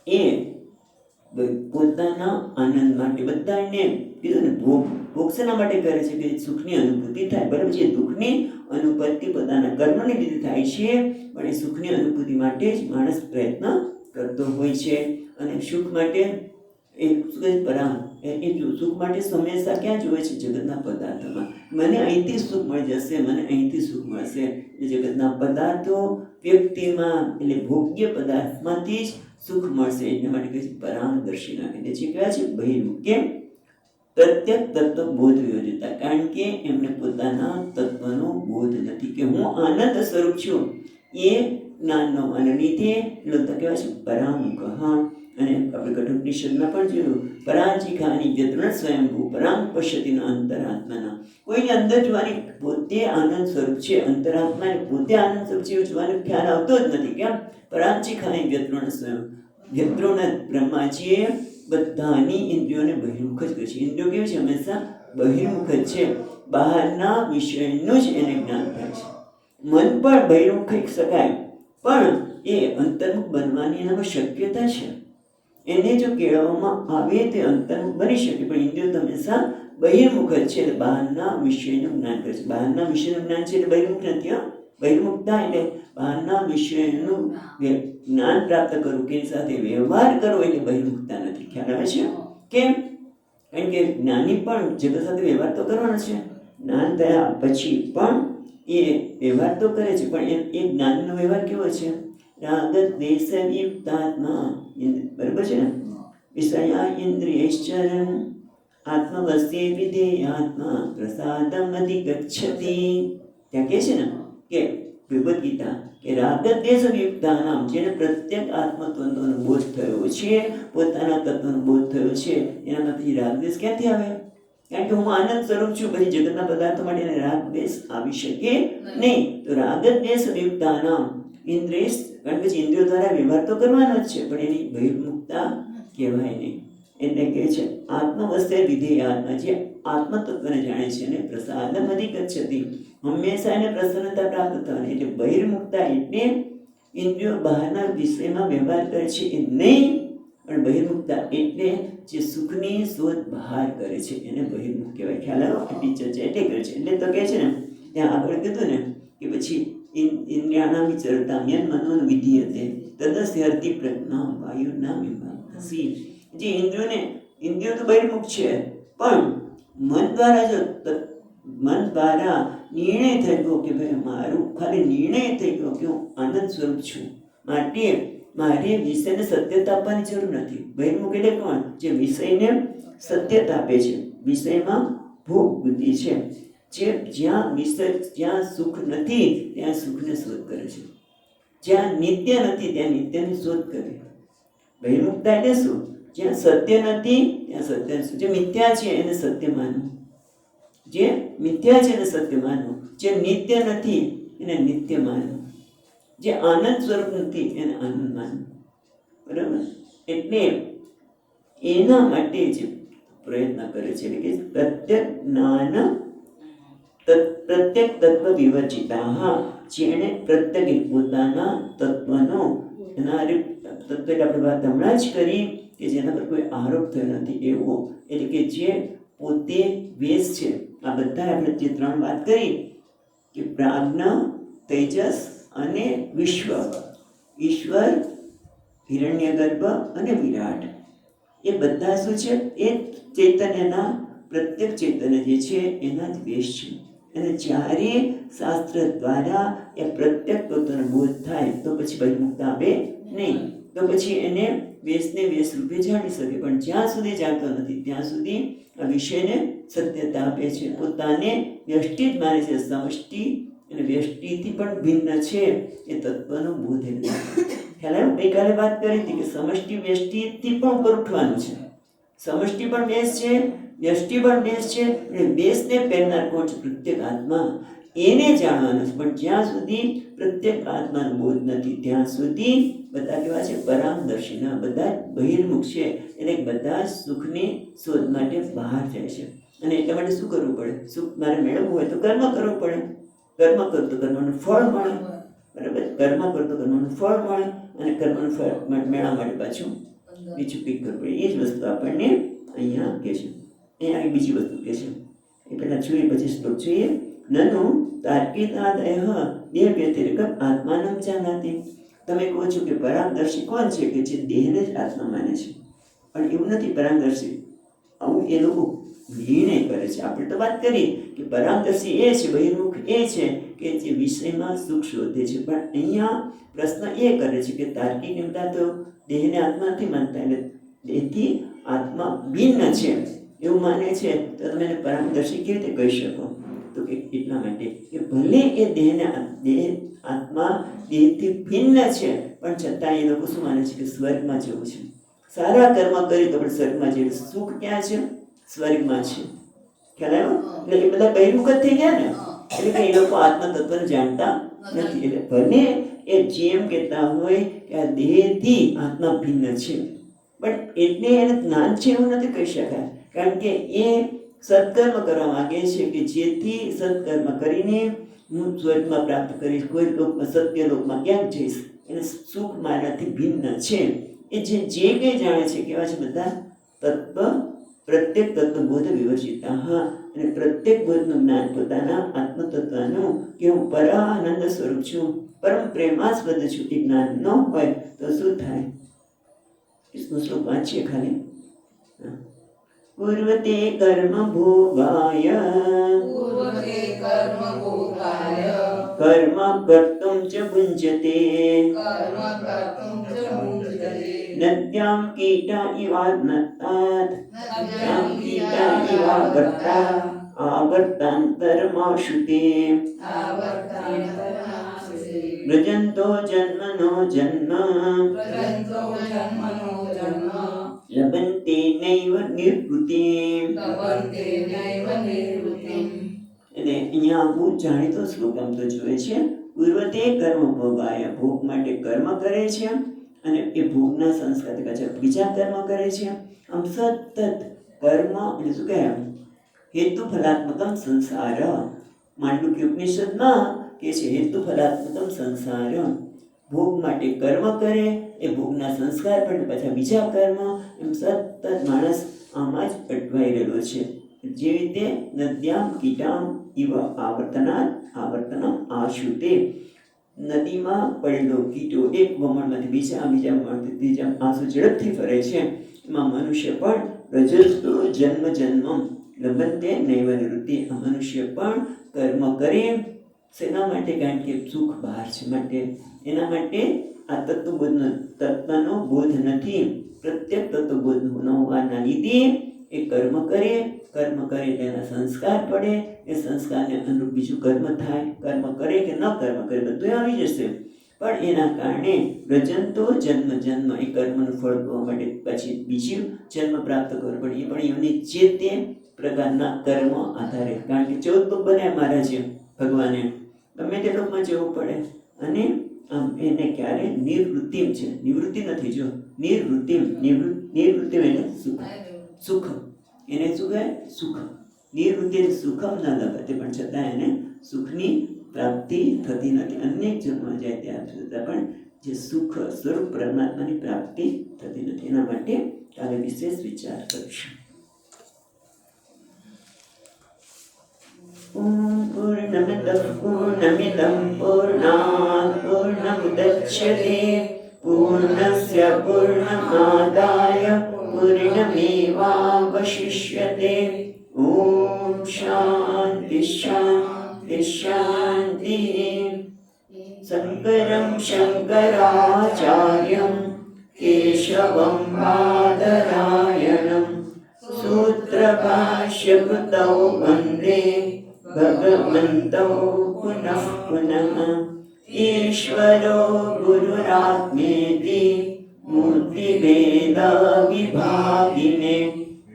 એ પોતાના આનંદ માટે બધાને કીધું ને, ભોગ શેના માટે કરે છે? કે સુખની અનુભૂતિ થાય. બરાબર છે? દુઃખની અનુભૂતિ પોતાના કર્મને લીધે થાય છે, પણ એ સુખની અનુભૂતિ માટે જ માણસ પ્રયત્ન કરતો હોય છે. અને સુખ માટે એ સુખ માટે હંમેશા ક્યાં જોવે છે? જગતના પદાર્થોમાં. મને અહીંથી સુખ મળી જશે, મને અહીંથી સુખ મળશે. જગતના પદાર્થો વ્યક્તિમાં એટલે ભોગ્ય પદાર્થમાંથી જ સુખ મળશે. એટલા માટે કહે છે પરામદર્શિના. એટલે જે કહેવાય છે બહિર્મુખ. કેમ? પ્રત્યેક તત્વ બોધ વિયોજિતા. કારણ કે એમને પોતાના તત્વનો બોધ નથી કે હું આનંદ સ્વરૂપ છું. એ જ્ઞાનનો અને લીધે લોકો કહેવાય છે પરામુખ. અને આપણે કઠોપનિષદમાં પણ જોયું, પરાચિખાની વ્યતરણ સ્વયંભૂ પરામ પશ્યતિના અંતરાત્માના. કોઈને અંદર જોવાની પોતે આનંદ સ્વરૂપ છે, અંતરાત્માને પોતે આનંદ સ્વરૂપ છે એવું જોવાનો ખ્યાલ આવતો જ નથી. કેમ? પરાચિખાની વ્યતરણ સ્વયં. વ્યતરણ બ્રહ્માજીએ બધાની ઇન્દ્રિયોને બહિર્મુખ જ કરી છે. ઇન્દ્રિયો કેવી છે? હંમેશા બહિર્મુખ જ છે. બહારના વિષયનું જ એને જ્ઞાન થાય છે. મન પણ બહિર્મુખ કહી શકાય, પણ એ અંતર્મુખ બનવાની એનામાં શક્યતા છે. એને જો કેળવવામાં આવે તે અંતર્મુખ બની શકે, પણ ઇન્દ્રિયો તો હંમેશા બહિર્મુખ જ છે. એટલે બહારના વિષયનું જ્ઞાન કરે છે. બહારના વિષયનું જ્ઞાન છે એટલે બહિર્મુખ નથી. બહિર્મુખતા એટલે બહારના વિષયનું જ્ઞાન પ્રાપ્ત કરવું કે એની સાથે વ્યવહાર કરવો એટલે બહિર્મુખતા નથી. ખ્યાલ આવે છે? કેમ? કારણ કે જ્ઞાની પણ જગત સાથે વ્યવહાર તો કરવાનો છે. જ્ઞાન થયા પછી પણ એ વ્યવહાર તો કરે છે, પણ એ જ્ઞાનનો વ્યવહાર કેવો છે? રાગ દ્વેષ યુક્તાત્મા. બરાબર છે ને? વિષયા ઇન્દ્રિયશ્ચરન આત્મવસ્તે વિધેયાત્મા પ્રસાદમ અધિગચ્છતિ. ત્યાં કહે છે ને કે ભગવદ્ ગીતા કે રાગ દ્વેષ યુક્તાનામ, જેને પ્રત્યેક આત્મતત્વનો બોધ થયો છે, પોતાના તત્વનો બોધ થયો છે, એનામાંથી રાગ દ્વેષ ક્યાંથી આવે? કારણ કે હું આનંદ સ્વરૂપ છું. પછી જગતના પદાર્થો માટે રાગ દ્વેષ આવી શકે નહીં. તો રાગ દ્વેષ યુક્તાનામ ઇન્દ્રિય, કારણ કે ઇન્દ્રિયો દ્વારા વ્યવહાર તો કરવાનો જ છે, પણ એની બહિર્મુખતા કહેવાય નહીં. એટલે કહે છે આત્મવસ્તે વિધેયાત્મા, જે આત્મતત્વને જાણે છે અને પ્રસાદમ અધિગચ્છતિ, હંમેશા એને પ્રસન્નતા પ્રાપ્ત થવાની. એટલે બહિર્મુખતા એટલે ઇન્દ્રિયો બહારના વિષયમાં વ્યવહાર કરે છે એ નહીં, પણ બહિર્મુખતા એટલે જે સુખની શોધ બહાર કરે છે એને બહિર્મુખ કહેવાય. ખ્યાલ આવ્યો? આટલી ચર્ચા એટલે કરે છે. એટલે તો કહે છે ને ત્યાં આગળ કીધું ને કે પછી ઇન્દ્રિયાણામ વિચરતા યન મનોન વિધીયતે તદસ્યર્તિ પ્રજ્ઞામ વાયુનામ વિભાસી. જે ઇન્દ્રિયો તો બહિર્મુખ છે, પણ મન દ્વારા નિર્ણય થઈ ગયો કે ભાઈ મારું ખાલી નિર્ણય થઈ ગયો કે હું આનંદ સ્વરૂપ છું, માટે મારે વિષયને સત્યતા આપવાની જરૂર નથી. બહિર્મુખ એટલે કોણ? જે વિષયને સત્યતા આપે છે. વિષયમાં ભોગ બુદ્ધિ છે. જ્યાં સુખ નથી ત્યાં સુખને શોધ કરે છે. જ્યાં નિત્ય નથી ત્યાં નિત્યની શોધ કરે. બહિર્મુખતા એટલે શું? જ્યાં સત્ય નથી ત્યાં સત્ય શું? જે મિથ્યા છે એને સત્ય માનવું. જે મિથ્યા છે એને સત્ય માનવું. જે નિત્ય નથી એને નિત્ય માનવું. જે આનંદ સ્વરૂપ નથી એને આનંદ માનવું. બરાબર? એટલે એના માટે જ પ્રયત્ન કરે છે. એટલે કે પ્રત્યેક જ્ઞાન પ્રત્યેક તત્વ વિવર્જિતા, જેણે પ્રત્યેક પોતાના તત્વનો તત્વ એટલે આપણે વાત હમણાં જ કરી કે જેના પર કોઈ આરોપ થયો નથી એવો, એટલે કે જે પોતે વેશ છે. આ બધા આપણે જે ત્રણ વાત કરી કે પ્રાજ્ઞ, તેજસ અને વિશ્વ, ઈશ્વર, હિરણ્યગર્ભ અને વિરાટ, એ બધા શું છે? એ ચૈતન્યના પ્રત્યેક ચૈતન્ય જે છે એના જ વેશ છે. અને જ્યારે શાસ્ત્ર દ્વારા એ પ્રત્યેક તત્વનો બોધ થાય તો પછી બહિર્મુખતા આવે નહીં. તો પછી એને વેશને વેશ રૂપે જાણી શકે. પણ જ્યાં સુધી જાણતો નથી ત્યાં સુધી આ વિષયને સત્યતા આપે છે, પોતાને વ્યષ્ટિ જ માને છે. સમષ્ટિ અને વ્યષ્ટિથી પણ ભિન્ન છે એ તત્વનો બોધ નથી. ખ્યાલ આવ્યો? ગઈકાલે વાત કરી હતી કે સમષ્ટિ વ્યષ્ટિથી પણ ઉપર ઉઠવાનું છે. સમષ્ટિ પણ બેસ છે, વ્યષ્ટિ પણ બેસ છે, અને બેસને પહેરનાર કોણ છે? પ્રત્યેક આત્મા. એને જાણવાનું છે. પણ જ્યાં સુધી પ્રત્યેક આત્માનો બોધ નથી ત્યાં સુધી બધા કેવા છે? પરામદર્શીના. બધા બહિર્મુખ છે, એટલે બધા સુખની શોધ માટે બહાર જાય છે. અને એટલા માટે શું કરવું પડે? સુખ મારે મેળવવું હોય તો કર્મ કરવું પડે. કર્મ કરો તો કર્મનું ફળ મળે. બરાબર? કર્મ કરો તો કર્મનું ફળ મળે, અને કર્મનું ફળ મેળવવા માટે પાછું બીજું કંઈક કરવું પડે. એ જ વસ્તુ આપણને અહીંયા કહે છે. અહીંયા બીજી વસ્તુ કહે છે એ પહેલાં જોઈએ, પછી શ્લોક જોઈએ. નનુ તાર્કિકાદય દેહ વ્યતિરેક આત્માનમ જાનાતિ. તમે કહો છો કે પરામદર્શી કોણ છે? કે જે દેહને જ આત્મા માને છે. પણ એવું નથી પરામદર્શી. આવું એ લોકો નિર્ણય કરે છે. આપણે તો વાત કરી કે પરામદર્શી એ છે, બહિર્મુખ એ છે કે જે વિષયમાં સુખ શોધે છે. પણ અહીંયા પ્રશ્ન એ કરે છે કે તાર્કિક એમતા તો દેહને આત્મા નથી માનતા, એટલે દેહથી આત્મા ભિન્ન છે એવું માને છે, તો તમે એને પરામદર્શી કેવી રીતે કહી શકો? તો કે એટલા માટે કે ભલે એ દેહ આત્મા દેહથી ભિન્ન છે, પણ છતાં એ લોકો શું માને છે? કે સ્વર્ગમાં જવું છે. સારા કર્મ કરી તો પણ સ્વર્ગમાં જવું. સુખ ક્યાં છે? સ્વર્ગમાં છે. ખ્યાલ આવ્યો? એટલે એ બધા બહિર્મુખ જ થઈ ગયા ને. એટલે કે એ લોકો આત્મા તત્વને જાણતા નથી. એટલે ભલે એ જેમ કહેતા હોય કે આ દેહથી આત્મા ભિન્ન છે, પણ એટલે એને જ્ઞાન છે એવું નથી કહી શકાય. કારણ કે એ સત્કર્મ કરવા માંગે છે કે જેથી સત્કર્મ કરીને હું સ્વર્ગમાં પ્રાપ્ત કરીશ, કોઈ લોકમાં, સત્ય લોકમાં ક્યાંક જઈશ. એને સુખ મારાથી ભિન્ન છે. એ જે કંઈ જાણે છે કેવા છે? બધા તત્વ, પ્રત્યેક તત્વબોધ વિવર્જિતા. હા, અને પ્રત્યેક બોધનું જ્ઞાન પોતાના આત્મતત્વનું કે હું પરાનંદ સ્વરૂપ છું, પરમ પ્રેમાસ્પદ છું, એ જ્ઞાન ન હોય તો શું થાય? શ્લોક વાંચીએ ખાલી. પૂર્વતે કર્મ ભોગાય કર્મ કર્તુમ ચ ભુંજતે નદ્યામ કીટા ઇવાગ્નતાત આવર્તાંતરમાશુતે વ્રજંતો જન્મનો જન્મ લભન્તે નૈવ નિવૃત્તિમ. એટલે અહીંયા બહુ જાણીતો શ્લોક આમ તો જોઈએ છે. પૂર્વતે કર્મ ભોગાય, ભોગ માટે કર્મ કરે છે, અને એ ભોગના સંસ્કાર બીજા કર્મ કરે છે. આમ સતત કર્મ એટલે શું કહે? હેતુ ફલાત્મકમ સંસાર. માંડુક્ય ઉપનિષદમાં કે છે હેતુ ફલાત્મકમ સંસાર. ભોગ માટે કર્મ કરે, એ ભોગના સંસ્કાર પણ પાછા બીજા કર્મ, એમ સતત માણસ આમાં જ અટવાઈ રહેલો છે. જે રીતે નદ્યામ કીટામ ઇવ આવર્તનમ આશુતે. નદીમાં પડેલો કીટો એક વમણમાંથી બીજા વમણથી ત્રીજા આંસુ ઝડપથી ફરે છે. એમાં મનુષ્ય પણ રજસ્તો જન્મ જન્મમ લભન્તે નૈવ નિવૃત્તિ. આ મનુષ્ય પણ કર્મ કરે શેના માટે? કારણ કે સુખ બહાર છે માટે. એના માટે આ તત્વનો બોધ નથી. પ્રત્યેક તત્વબોધ ન હોવાના લીધે એ કર્મ કરે તેના સંસ્કાર પડે, એ સંસ્કારને અનુરૂપ બીજું કર્મ થાય. કર્મ કરે કે ન કર્મ કરે બધું આવી જશે, પણ એના કારણે વ્રજંતો જન્મ જન્મ, એ કર્મનું ફળ પામવા માટે પછી બીજું જન્મ પ્રાપ્ત કરવો પડે. એ પણ એમની જે તે પ્રકારના કર્મ આધારે. કારણ કે 14 લોક બન્યા મહારાજે ભગવાને, ગમે તે લોકમાં જવું પડે. અને આમ એને ક્યારે નિવૃત્તિમ છે, નિવૃત્તિ નથી. જો નિવૃત્તિમ એટલે સુખ. એને શું કહે? સુખ. નિવૃત્તિ સુખમ ન લભતે, પણ છતાં એને સુખની પ્રાપ્તિ થતી નથી. અનેક જન્મ જાય ત્યાં છતાં પણ જે સુખ સ્વરૂપ પરમાત્માની પ્રાપ્તિ થતી નથી. એના માટે કાલે વિશેષ વિચાર કરીશું. પૂર્ણમદ પૂર્ણમિદં પૂર્ણાત પૂર્ણમુદચ્યતે પૂર્ણસ્ય પૂર્ણમાદાય પૂર્ણમેવાવશિષ્યતે. ઓમ શાંતિ શાંતિ શાંતિ. શંકરં શંકરાચાર્યં केशवं बादरायणं सूत्रभाष्यकृतौ वन्दे भगवन्तौ पुनः पुनः। ईश्वरो गुरुरात्मेति मूर्तिभेदविभागिने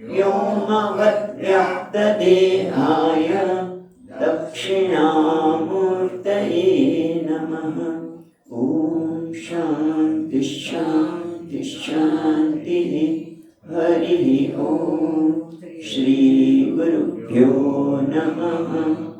व्योमवद्व्याप्तदेहाय दक्षिणामूर्तये नमः। ॐ शान्ति शान्ति शान्तिः। हरिः ॐ। श्रीगुरुभ्यो नमः।